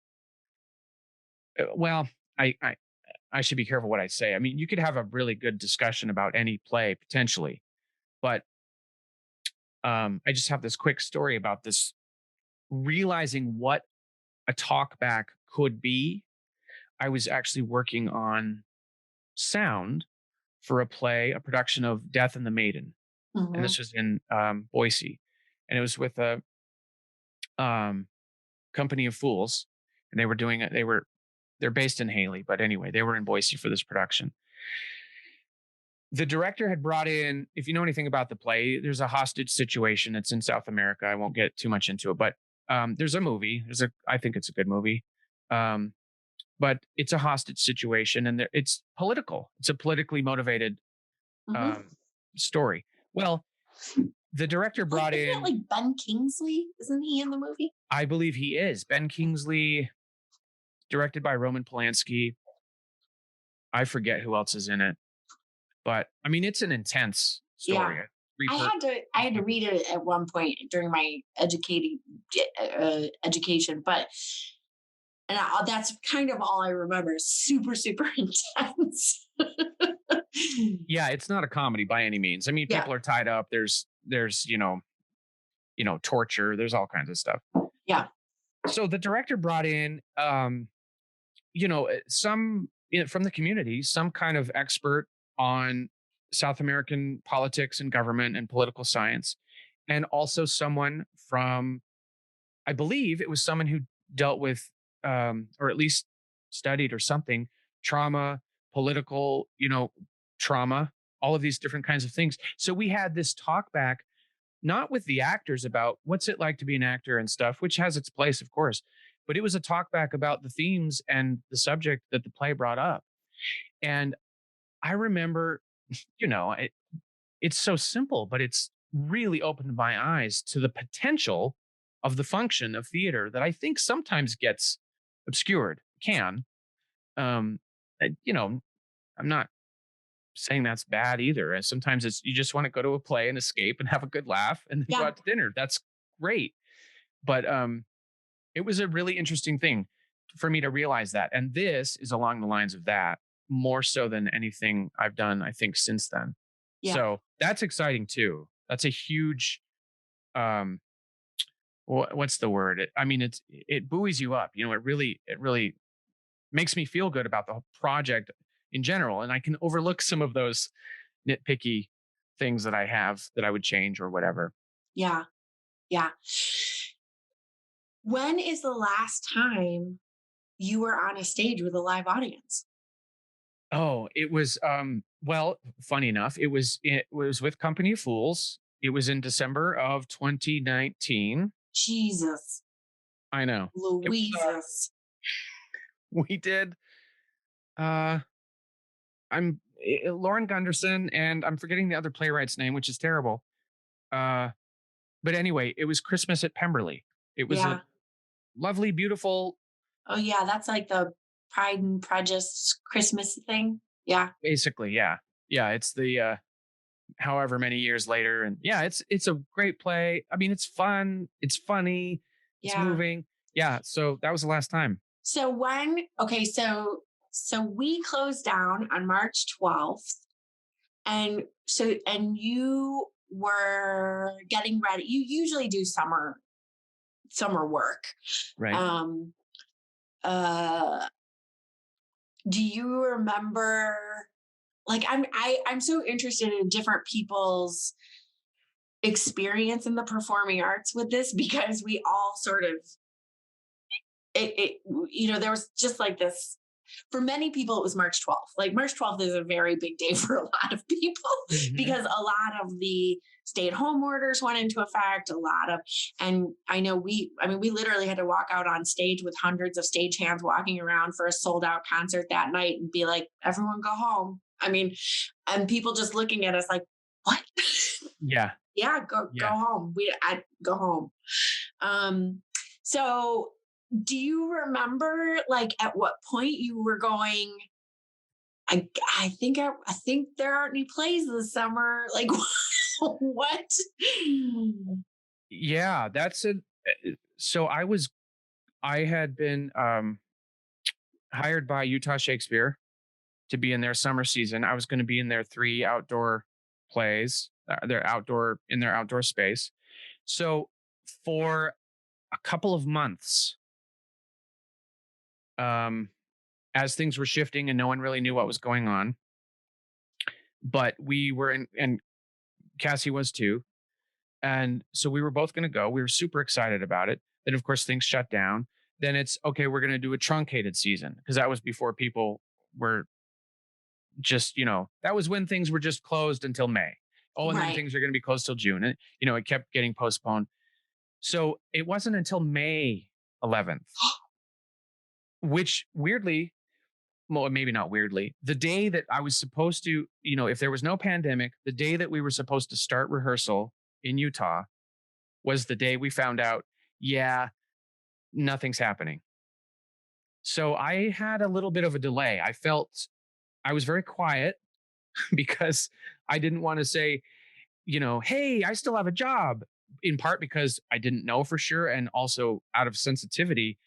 Well, I should be careful what I say. I mean, you could have a really good discussion about any play potentially, but I just have this quick story about this realizing what a talk back could be. I was actually working on sound for a play, a production of Death and the Maiden, and Mhm. this was in Boise, and it was with a um, company of fools, and they were doing it. They're based in Haley, but anyway, they were in Boise for this production. The director had brought in, if you know anything about the play, there's a hostage situation. It's in South America. I won't get too much into it, but there's a movie. I think it's a good movie. Um, but it's a hostage situation and it's political. It's a politically motivated Mhm. um, story. Well, the director brought Isn't it in, like Ben Kingsley? Isn't he in the movie? I believe he is Ben Kingsley, directed by Roman Polanski. I forget who else is in it, but I mean, it's an intense Yeah. story. Three per, I had to read it at one point during my education, but that's kind of all I remember. Super, super intense. yeah, it's not a comedy by any means. I mean, Yeah. people are tied up. There's torture. There's all kinds of stuff. Yeah. So the director brought in some from the community, some kind of expert on South American politics and government and political science, and also someone from, I believe it was someone who dealt with, or at least studied or something, trauma, political, trauma, all of these different kinds of things. So we had this talk back, not with the actors about what's it like to be an actor and stuff, which has its place, of course, but it was a talk back about the themes and the subject that the play brought up. And I remember, you know, it's so simple, but it's really opened my eyes to the potential of the function of theater that I think sometimes gets obscured, can. You know, I'm not saying that's bad either. And sometimes it's you just want to go to a play and escape and have a good laugh and then go Yeah. out to dinner. That's great. But it was a really interesting thing for me to realize that. And this is along the lines of that more so than anything I've done, I think, since then. Yeah. So that's exciting too. That's a huge um what's the word? I mean, it buoys you up. It really makes me feel good about the whole project in general. And I can overlook some of those nitpicky things that I have that I would change or whatever. Yeah. Yeah. When is the last time you were on a stage with a live audience? Oh, it was well, funny enough, it was with Company of Fools. It was in December of 2019. Jesus, I know. It was Louises. we did uh Lauren Gunderson and I'm forgetting the other playwright's name, which is terrible. Uh but anyway, it was Christmas at Pemberley. It was a Yeah. lovely, beautiful, Oh, yeah. That's like the Pride and Prejudice Christmas thing. Yeah. basically, yeah. Yeah, it's the however many years later. And yeah, it's a great play. I mean, it's fun, it's funny, it's Yeah. moving. Yeah, so that was the last time. So okay, so we closed down on March 12th. And you were getting ready. You usually do summer work. Right. Um uh do you remember, like, I'm so interested in different people's experience in the performing arts with this, because we all sort of there was just like this. For many people, it was March 12th. Like, March 12th is a very big day for a lot of people Mhm. because a lot of the stay-at-home orders went into effect. And I know we literally had to walk out on stage with hundreds of stagehands walking around for a sold-out concert that night and be like, everyone go home. And people just looking at us like, what? Yeah. Yeah, go Yeah. home. I go home. So do you remember, like, at what point you were going, I think there aren't any plays this summer. Like, what? Yeah, that's it. So I had been hired by Utah Shakespeare to be in their summer season. I was going to be in their 3 outdoor plays, in their outdoor space. So for a couple of months, um, as things were shifting and no one really knew what was going on, but we were in, and Cassie was too. And so we were both going to go. We were super excited about it. Then, of course, things shut down. Then it's okay, we're going to do a truncated season because that was before people were just, that was when things were just closed until May. Oh, and then Right. things are going to be closed till June. And, it kept getting postponed. So it wasn't until May 11th, which weirdly, well, maybe not weirdly, the day that I was supposed to, if there was no pandemic, the day that we were supposed to start rehearsal in Utah was the day we found out, yeah, nothing's happening. So I had a little bit of a delay. I was very quiet because I didn't want to say, hey, I still have a job, in part because I didn't know for sure. And also out of sensitivity,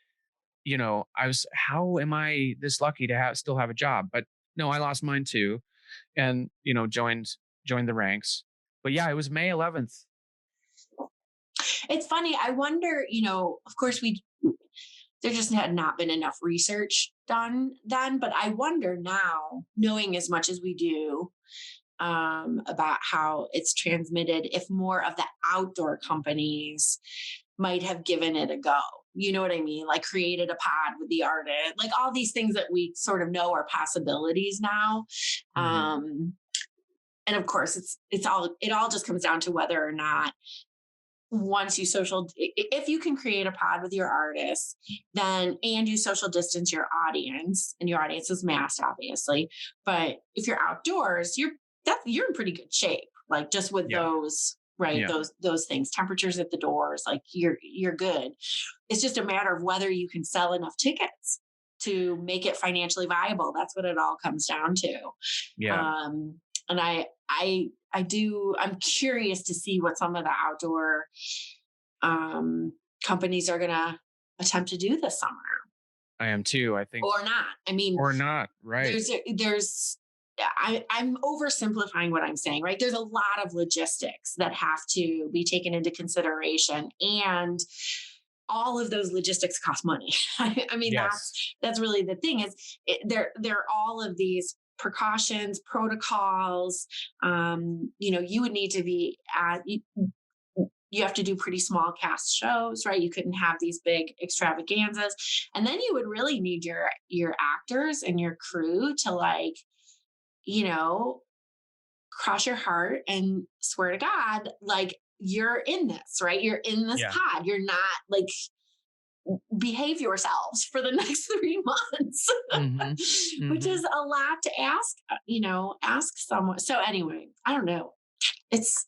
how am I this lucky to still have a job? But no, I lost mine too. And, joined the ranks. But yeah, it was May 11th. It's funny. I wonder, of course, there just had not been enough research done then, but I wonder now, knowing as much as we do, about how it's transmitted, if more of the outdoor companies might have given it a go. You know what I mean? Like, created a pod with the artist, like all these things that we sort of know are possibilities now. Mhm. And of course, it all just comes down to whether or not, once you if you can create a pod with your artists, then, and you social distance your audience, and your audience is masked, obviously, but if you're outdoors, you're in pretty good shape, like just with Yeah. those, right? Yeah. Those things, temperatures at the doors, like you're good. It's just a matter of whether you can sell enough tickets to make it financially viable. That's what it all comes down to. Yeah. And I'm curious to see what some of the outdoor companies are going to attempt to do this summer I am too. I think, or not. I mean, or not. Right. there's I'm oversimplifying what I'm saying, right? There's a lot of logistics that have to be taken into consideration, and all of those logistics cost money. I mean, Yes. that's really the thing is there are all of these precautions, protocols. You would need to be at you have to do pretty small cast shows, right? You couldn't have these big extravaganzas. And then you would really need your actors and your crew to like, you know, cross your heart and swear to God, like you're in this, right? You're in this Yeah. pod. You're not like behave yourselves for the next 3 months, Hmm. which Hmm. is a lot to ask, ask someone. So anyway, I don't know. It's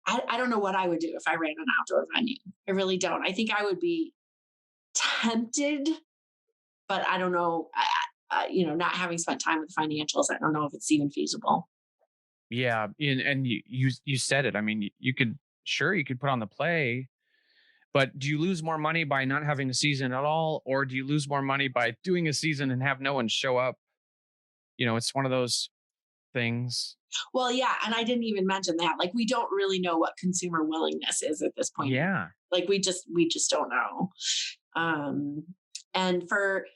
I don't know what I would do if I ran an outdoor venue. I really don't. I think I would be tempted, but I don't know. Not having spent time with financials, I don't know if it's even feasible. Yeah. And you said it. I mean, you could put on the play, but do you lose more money by not having a season at all, or do you lose more money by doing a season and have no one show up? It's one of those things. Well, yeah, and I didn't even mention that. Like, we don't really know what consumer willingness is at this point. Yeah. Like, we just don't know. Um, and for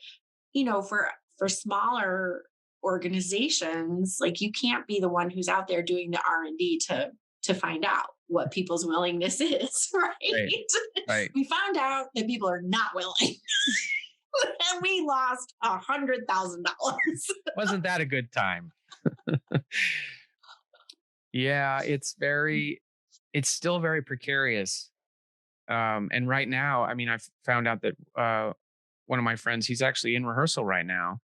smaller organizations, like you can't be the one who's out there doing the R&D to find out what people's willingness is, Right. right? Right. We found out that people are not willing. And we lost $100,000. Wasn't that a good time? Yeah, it's still very precarious. And right now, I mean, I've found out that one of my friends, he's actually in rehearsal right now.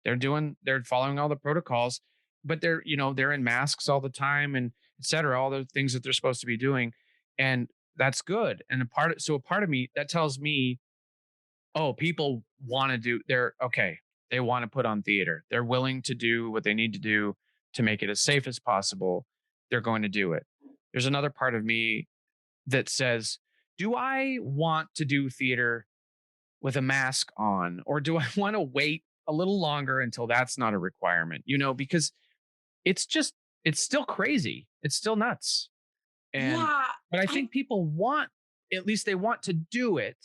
They're following all the protocols, but they're in masks all the time and et cetera, all the things that they're supposed to be doing. And that's good. And a part of me that tells me, oh, people want to they're okay. They want to put on theater. They're willing to do what they need to do to make it as safe as possible. They're going to do it. There's another part of me that says, do I want to do theater with a mask on, or do I want to wait a little longer until that's not a requirement? Because it's just, it's still crazy. It's still nuts. And, Yeah, but I I think people want, at least they want to do it.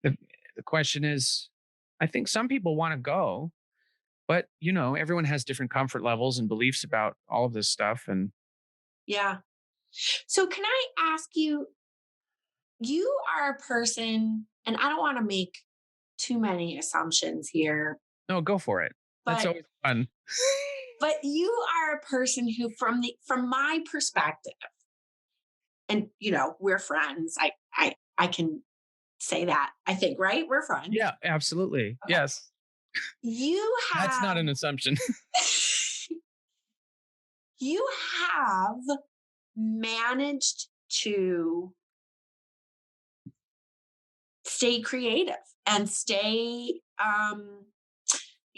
The, the question is, I think some people want to go, but everyone has different comfort levels and beliefs about all of this stuff. And yeah. So can I ask you, you are a person, and I don't want to make too many assumptions here, no, go for it. That's but always fun. you are a person who from my perspective, and we're friends. I can say that. I think, right? We're friends. Yeah, absolutely. Okay. Yes. You That's not have an assumption. you have managed to stay creative and stay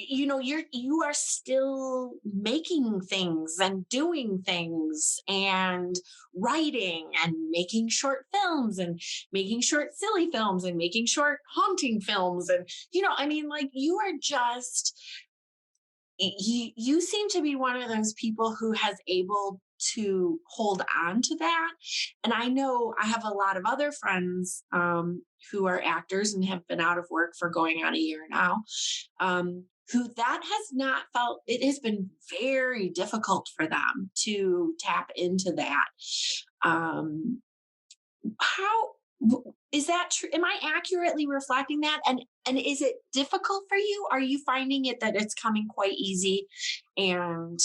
you are still making things and doing things and writing and making short films and making short silly films and making short haunting films, and I mean, like, you are just you seem to be one of those people who has able to hold on to that. And I know I have a lot of other friends who are actors and have been out of work for going on a year now, who that has not felt, it has been very difficult for them to tap into that. How is that true? Am I accurately reflecting that? And is it difficult for you? Are you finding it that it's coming quite easy? And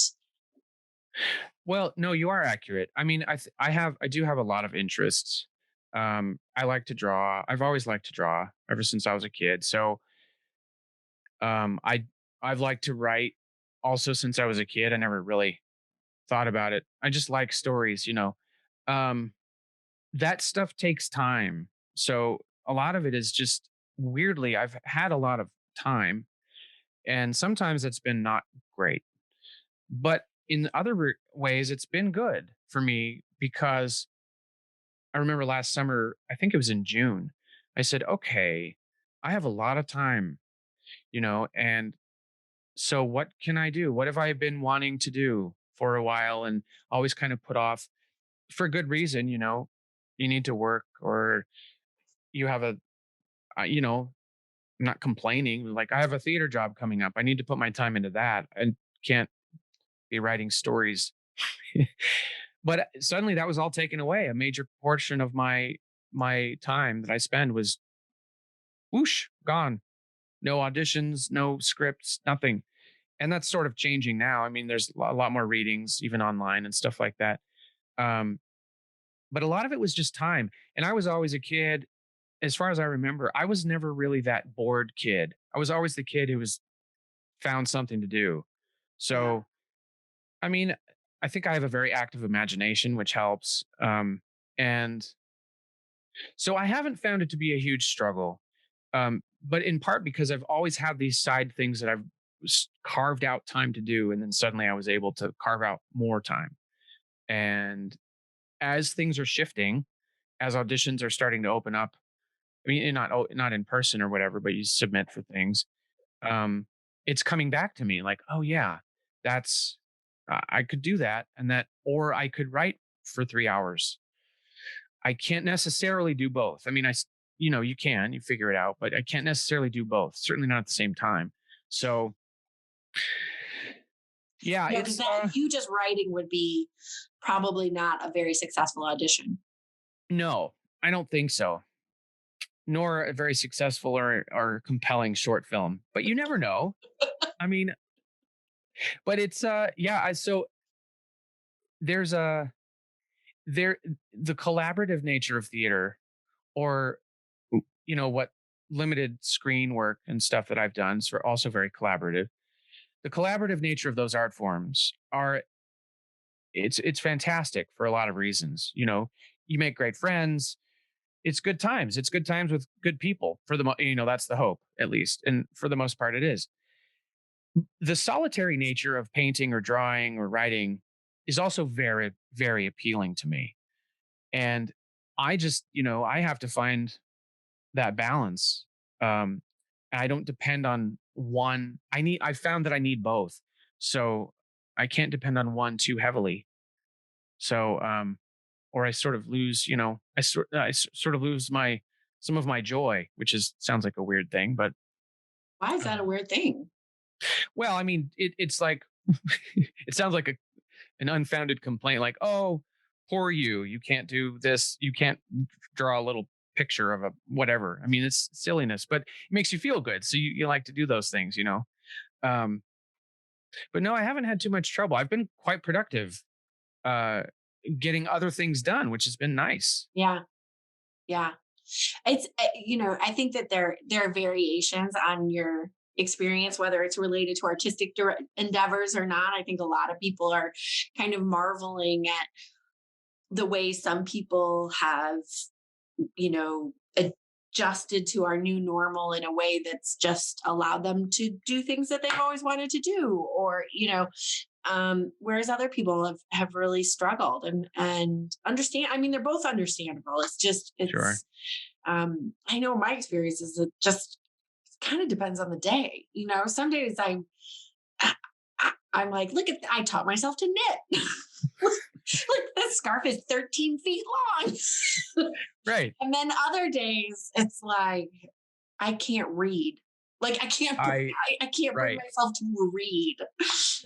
Well, no, you are accurate. I mean, I do have a lot of interests. I like to draw. I've always liked to draw ever since I was a kid. So, um, I I've liked to write also since I was a kid. I never really thought about it. I just like stories, Um, that stuff takes time. So a lot of it is just weirdly, I've had a lot of time, and sometimes it's been not great. But in other ways, it's been good for me because I remember last summer, I think it was in June, I said, okay, I have a lot of time, and so what can I do? What have I been wanting to do for a while and always kind of put off for good reason? You need to work, or you have I'm not complaining. Like, I have a theater job coming up. I need to put my time into that. I can't be writing stories. But suddenly that was all taken away. A major portion of my time that I spend was whoosh, gone. No auditions, no scripts, nothing. And that's sort of changing now. I mean, there's a lot more readings, even online and stuff like that. Um, but a lot of it was just time. And I was always a kid, as far as I remember, I was never really that bored kid. I was always the kid who was found something to do. Yeah. So, I mean, I think I have a very active imagination, which helps. And so I haven't found it to be a huge struggle, but in part because I've always had these side things that I've carved out time to do. And then suddenly I was able to carve out more time. And as things are shifting, as auditions are starting to open up, I mean, not in person or whatever, but you submit for things. Um, it's coming back to me like, oh yeah, that's I could do that, and that, or I could write for 3 hours. I can't necessarily do both. I mean, you figure it out, but I can't necessarily do both. Certainly not at the same time. So yeah, Yeah, because it's that you just writing would be probably not a very successful audition. no, I don't think so. Nor a very successful or compelling short film. But you never know. I mean, but it's yeah, so there's a there the collaborative nature of theater, or what limited screen work and stuff that I've done is also very collaborative. The collaborative nature of those art forms are it's fantastic for a lot of reasons. You make great friends. It's good times. It's good times with good people for that's the hope, at least. And for the most part it is. The solitary nature of painting or drawing or writing is also very, very appealing to me. And I just, I have to find that balance. I don't depend on one. I found that I need both. So I can't depend on one too heavily. So, or I sort of lose, sort of lose some of my joy, which sounds like a weird thing, but Why is that a um, weird thing? well, I mean, it's like, it sounds like an unfounded complaint, like, oh, poor you, you can't do this, you can't draw a little picture of a whatever. I mean, it's silliness, but it makes you feel good, so you like to do those things. um but no, I haven't had too much trouble. I've been quite productive, uh getting other things done, which has been nice. Yeah, yeah. It's I think that there are variations on your experience, whether it's related to artistic endeavors or not. I think a lot of people are kind of marveling at the way some people have, you know, adjusted to our new normal in a way that's just allowed them to do things that they've always wanted to do, or whereas other people have really struggled and understand. I mean, they're both understandable. It's just Sure. I know my experience is it just kind of depends on the day. Some days I'm like, look at I taught myself to knit. Look, this scarf is 13 feet long. Right. And then other days it's like I can't read. Like I I can't bring Right. myself to read.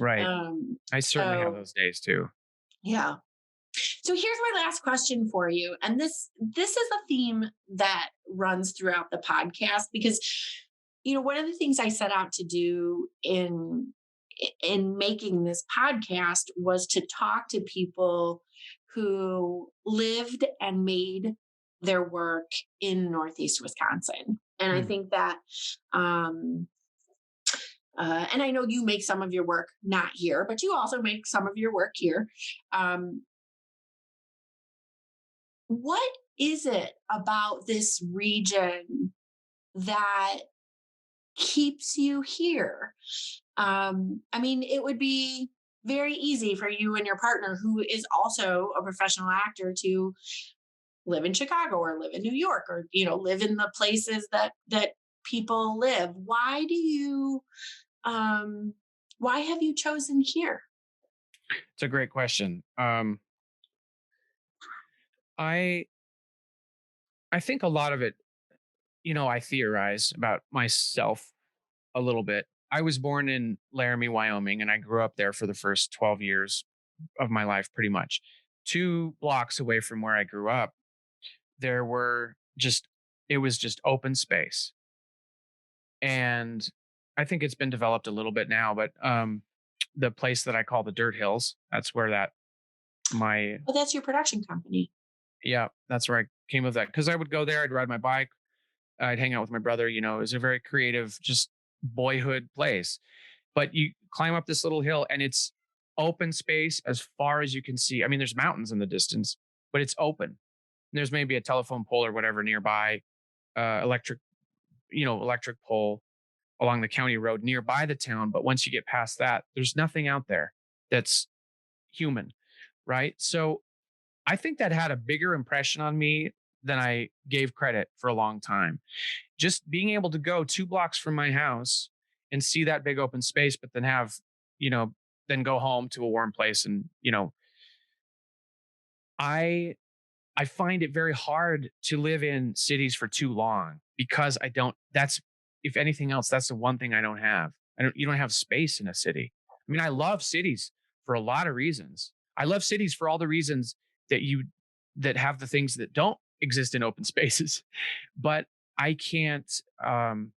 Right. I certainly have So those days too. yeah. So here's my last question for you. And this is a theme that runs throughout the podcast because one of the things I set out to do in making this podcast was to talk to people who lived and made their work in Northeast Wisconsin. And I Hmm. think that um And I know you make some of your work not here, but you also make some of your work here. Um, what is it about this region that keeps you here? I mean, it would be very easy for you and your partner, who is also a professional actor, to live in Chicago or live in New York, or live in the places that people live. Um why have you chosen here? It's a great question. I I think a lot of it, I theorize about myself a little bit. I was born in Laramie, Wyoming, and I grew up there for the first 12 years of my life, pretty much. 2 blocks away from where I grew up, there were just, it was just open space. And I think it's been developed a little bit now, but the place that I call the Dirt Hills, that's where my, Oh, that's your production company. yeah, that's where I came with that. Cause I would go there, I'd ride my bike, I'd hang out with my brother. It was a very creative, just boyhood place. But you climb up this little hill and it's open space as far as you can see. I mean, there's mountains in the distance, but it's open. There's maybe a telephone pole or whatever nearby, electric, electric pole along the county road nearby the town. But once you get past that, there's nothing out there that's human, right? So I think that had a bigger impression on me than I gave credit for a long time. Just being able to go 2 blocks from my house and see that big open space, but then you know, then go home to a warm place. And, I I find it very hard to live in cities for too long because I don't, that's, if anything else, that's the one thing I don't have. You don't have space in a city. I mean, I love cities for a lot of reasons. I love cities for all the reasons that that have the things that don't exist in open spaces. But I can't, um,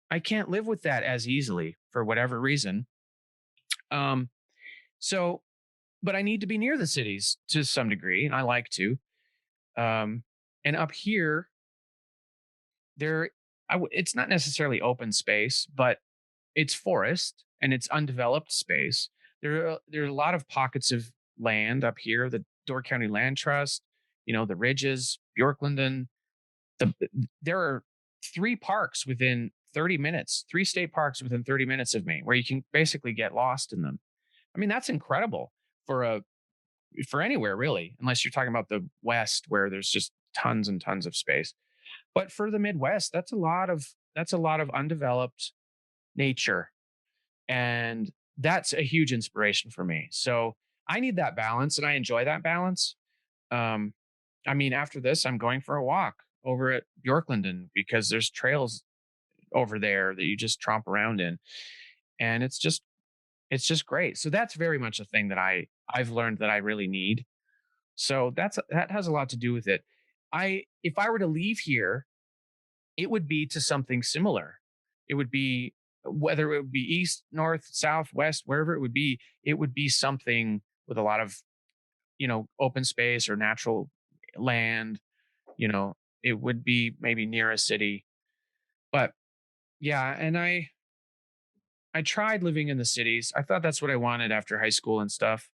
I can't live with that as easily for whatever reason. Um, so, but I need to be near the cities to some degree, and I like to. Um, and up here, there, it's not necessarily open space, but it's forest and it's undeveloped space. There are a lot of pockets of land up here. The Door County Land Trust, the Ridges, Bjorklanden. There are 3 parks within 30 minutes, 3 state parks within 30 minutes of me, where you can basically get lost in them. I mean, that's incredible for for anywhere really, unless you're talking about the West where there's just tons and tons of space. But for the Midwest, that's a lot of undeveloped nature, and that's a huge inspiration for me. So I need that balance, and I enjoy that balance. Um, I mean, after this, I'm going for a walk over at Bjorklanden because there's trails over there that you just tromp around in, and it's just great. So that's very much a thing that I've learned that I really need. So that has a lot to do with it. If I were to leave here, it would be to something similar. It would be, whether it would be east, north, south, west, wherever it would be something with a lot of, open space or natural land. You know, it would be maybe near a city. But yeah, and I tried living in the cities. I thought that's what I wanted after high school and stuff.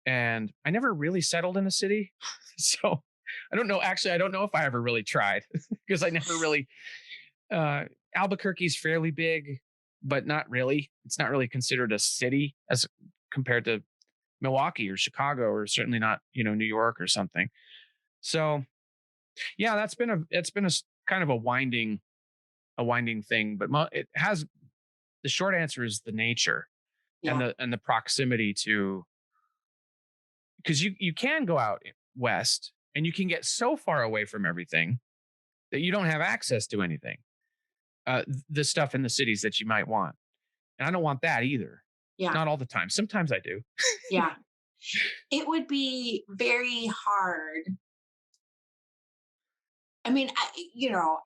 And I never really settled in a city. So I don't know. Actually, I don't know if I ever really tried because I never really, uh, Albuquerque's fairly big, but not really. It's not really considered a city as compared to Milwaukee or Chicago, or certainly not, New York or something. So yeah, it's been kind of a winding thing, but it has, the short answer is the nature and Yeah. the proximity to, because you can go out west and you can get so far away from everything that you don't have access to anything, the stuff in the cities that you might want. And I don't want that either. Yeah. Not all the time. Sometimes I do. Yeah. It would be very hard. I mean,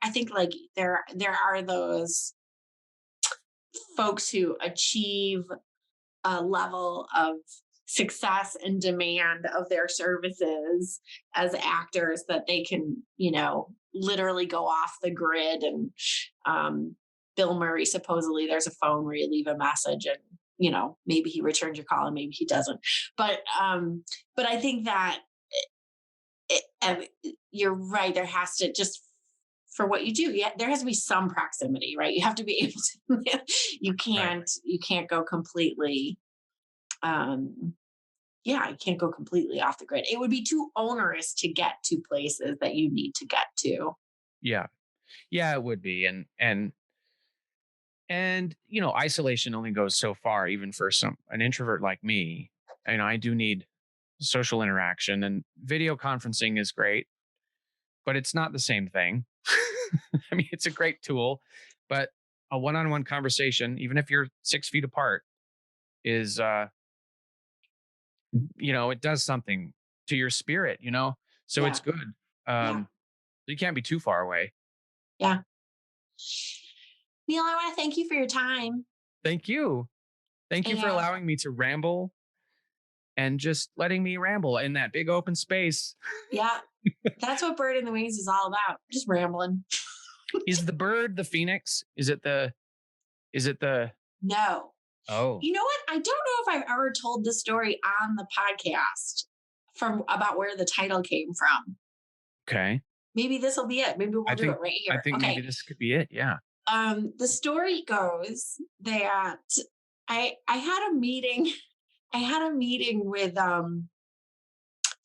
I think, like, there are those folks who achieve a level of success and demand of their services as actors that they can, literally go off the grid and, um, Bill Murray, supposedly there's a phone where you leave a message and, maybe he returns your call and maybe he doesn't. But I think that you're right. There has to just for what you do, yeah, there has to be some proximity, right? You have to be able to. Right. You can't go completely. Yeah, you can't go completely off the grid. It would be too onerous to get to places that you need to get to. Yeah. Yeah, it would be. And isolation only goes so far, even for an introvert like me. I do need social interaction, and video conferencing is great, but it's not the same thing. I mean, it's a great tool, but a one-on-one conversation, even if you're 6 feet apart, is it does something to your spirit. So it's Yeah, good. yeah, You can't be too far away. yeah. Neil, I want to thank you for your time. Thank you. Thank you for And allowing me to ramble and just letting me ramble in that big open space. yeah, that's what Bird in the Wings is all about. Just rambling. Is the bird the phoenix? Is it the No. oh, You know what? I don't know if I've ever told this story on the podcast from about where the title came from. okay. Maybe this will be it. Maybe we'll I do think it right I here. think maybe Okay. this could be it. Yeah. The story goes that I had a meeting. I had a meeting with some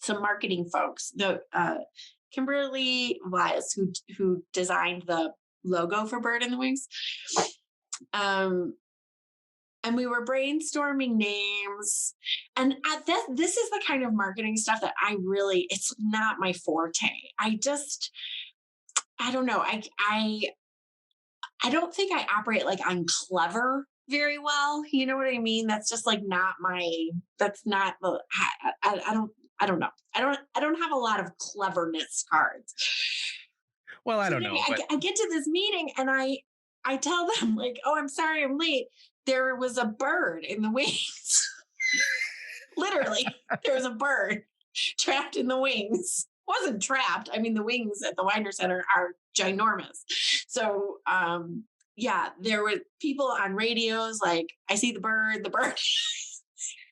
marketing folks. The Kimberly Wiles, who designed the logo for Bird in the Wings. Um, and we were brainstorming names. And at this is the kind of marketing stuff that it's not my forte. I don't know. I don't think I operate like I'm clever very well. You know what I mean? That's just like not my, that's not the, I don't know. I don't have a lot of cleverness cards. Well, I So don't anyway, know, but I get to this meeting and I tell them like, oh, I'm sorry I'm late. There was a bird in the wings. Literally, there was a bird trapped in the wings. Wasn't trapped. I mean, the wings at the Weidner Center are ginormous. So, yeah, there were people on radios like, I see the bird, the bird.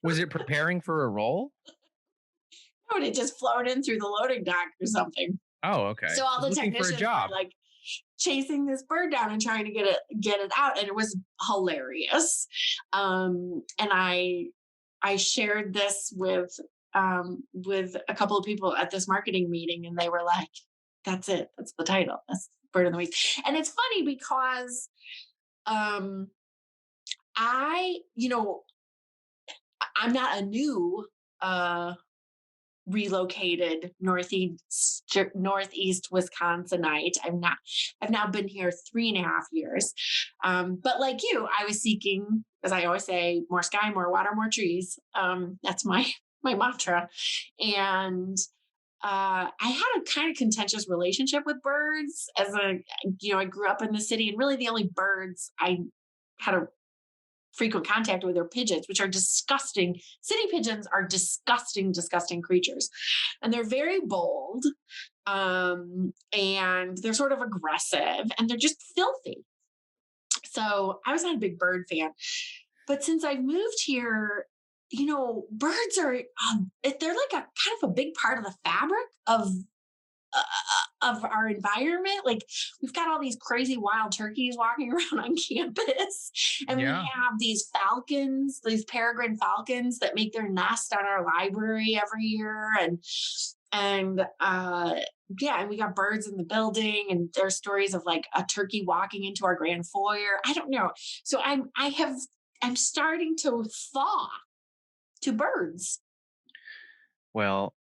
was it preparing for a role? And it just flown in through the loading dock or something. Oh, okay. So all Was the looking for a technicians were job. like chasing this bird down and trying to get it out, and it was hilarious. And I shared this with a couple of people at this marketing meeting, and they were like, "That's it. That's the title. That's Bird in the Week." And it's funny because um, I'm not a new uh, relocated northeast Wisconsinite. I've now been here 3.5 years. But like you, I was seeking, as I always say, more sky, more water, more trees. That's my mantra. And I had a kind of contentious relationship with birds I grew up in the city, and really the only birds I had a frequent contact with are pigeons, which are disgusting. City pigeons are disgusting, disgusting creatures. And they're very bold. And they're sort of aggressive and thof just filthy. So I was not a big bird fan. But since I've moved here, birds are, they're like a kind of a big part of the fabric of our environment. Like we've got all these crazy wild turkeys walking around on campus, and we Yeah. have these falcons, these peregrine falcons that make their nest on our library every year, and yeah, and we got birds in the building, and there's stories of like a turkey walking into our grand foyer. I don't know. So I'm starting to thaw to birds. Well,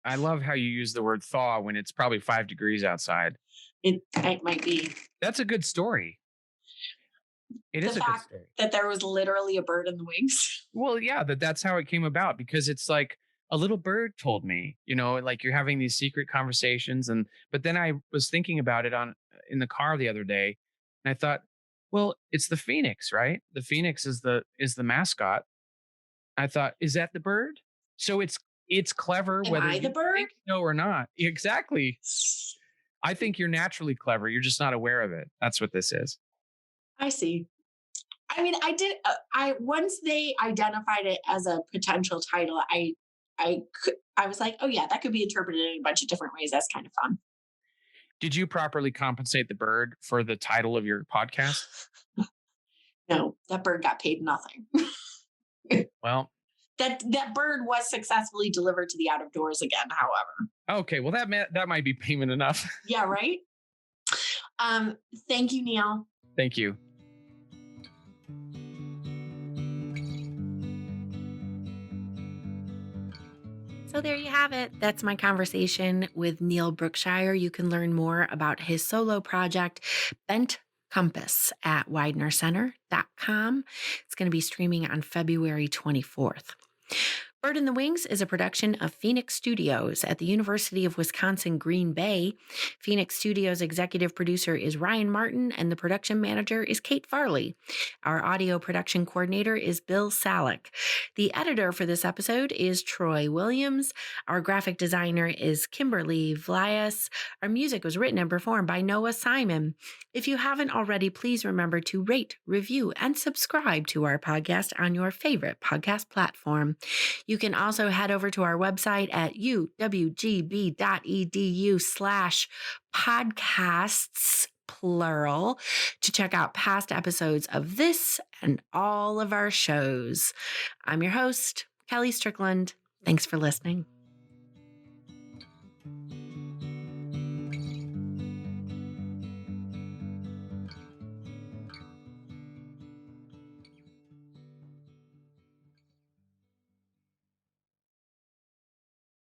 I love how you use the word thaw when it's probably 5 degrees outside. It might be That's a good story. It the is a good fact story. that there was literally a bird in the wings. Well, yeah, that's how it came about, because it's like a little bird told me, like you're having these secret conversations. But then I was thinking about it in the car the other day, and I thought, well, it's the phoenix, right? The phoenix is the mascot. I thought, is that the bird? So it's clever Am whether I the you bird? think so or not. Exactly. I think you're naturally clever. You're just not aware of it. That's what this is. I see. I mean, I did. I once they identified it as a potential title, I was like, oh yeah, that could be interpreted in a bunch of different ways. That's kind of fun. Did you properly compensate the bird for the title of your podcast? No, that bird got paid nothing. Well, That bird was successfully delivered to the out of doors again. However, okay. Well, that might be payment enough. yeah, right. Um, Thank you, Neil. Thank you. So there you have it. That's my conversation with Neil Brookshire. You can learn more about his solo project, Bent Compass, at WeidnerCenter.com. It's going to be streaming on February 24th. Bird in the Wings is a production of Phoenix Studios at the University of Wisconsin Green Bay. Phoenix Studios executive producer is Ryan Martin, and the production manager is Kate Farley. Our audio production coordinator is Bill Salick. The editor for this episode is Troy Williams. Our graphic designer is Kimberly Vlaias. Our music was written and performed by Noah Simon. If you haven't already, please remember to rate, review, and subscribe to our podcast on your favorite podcast platform. You can also head over to our website at uwgb.edu/podcasts, plural, to check out past episodes of this and all of our shows. I'm your host, Kelli Strickland. Thanks for listening.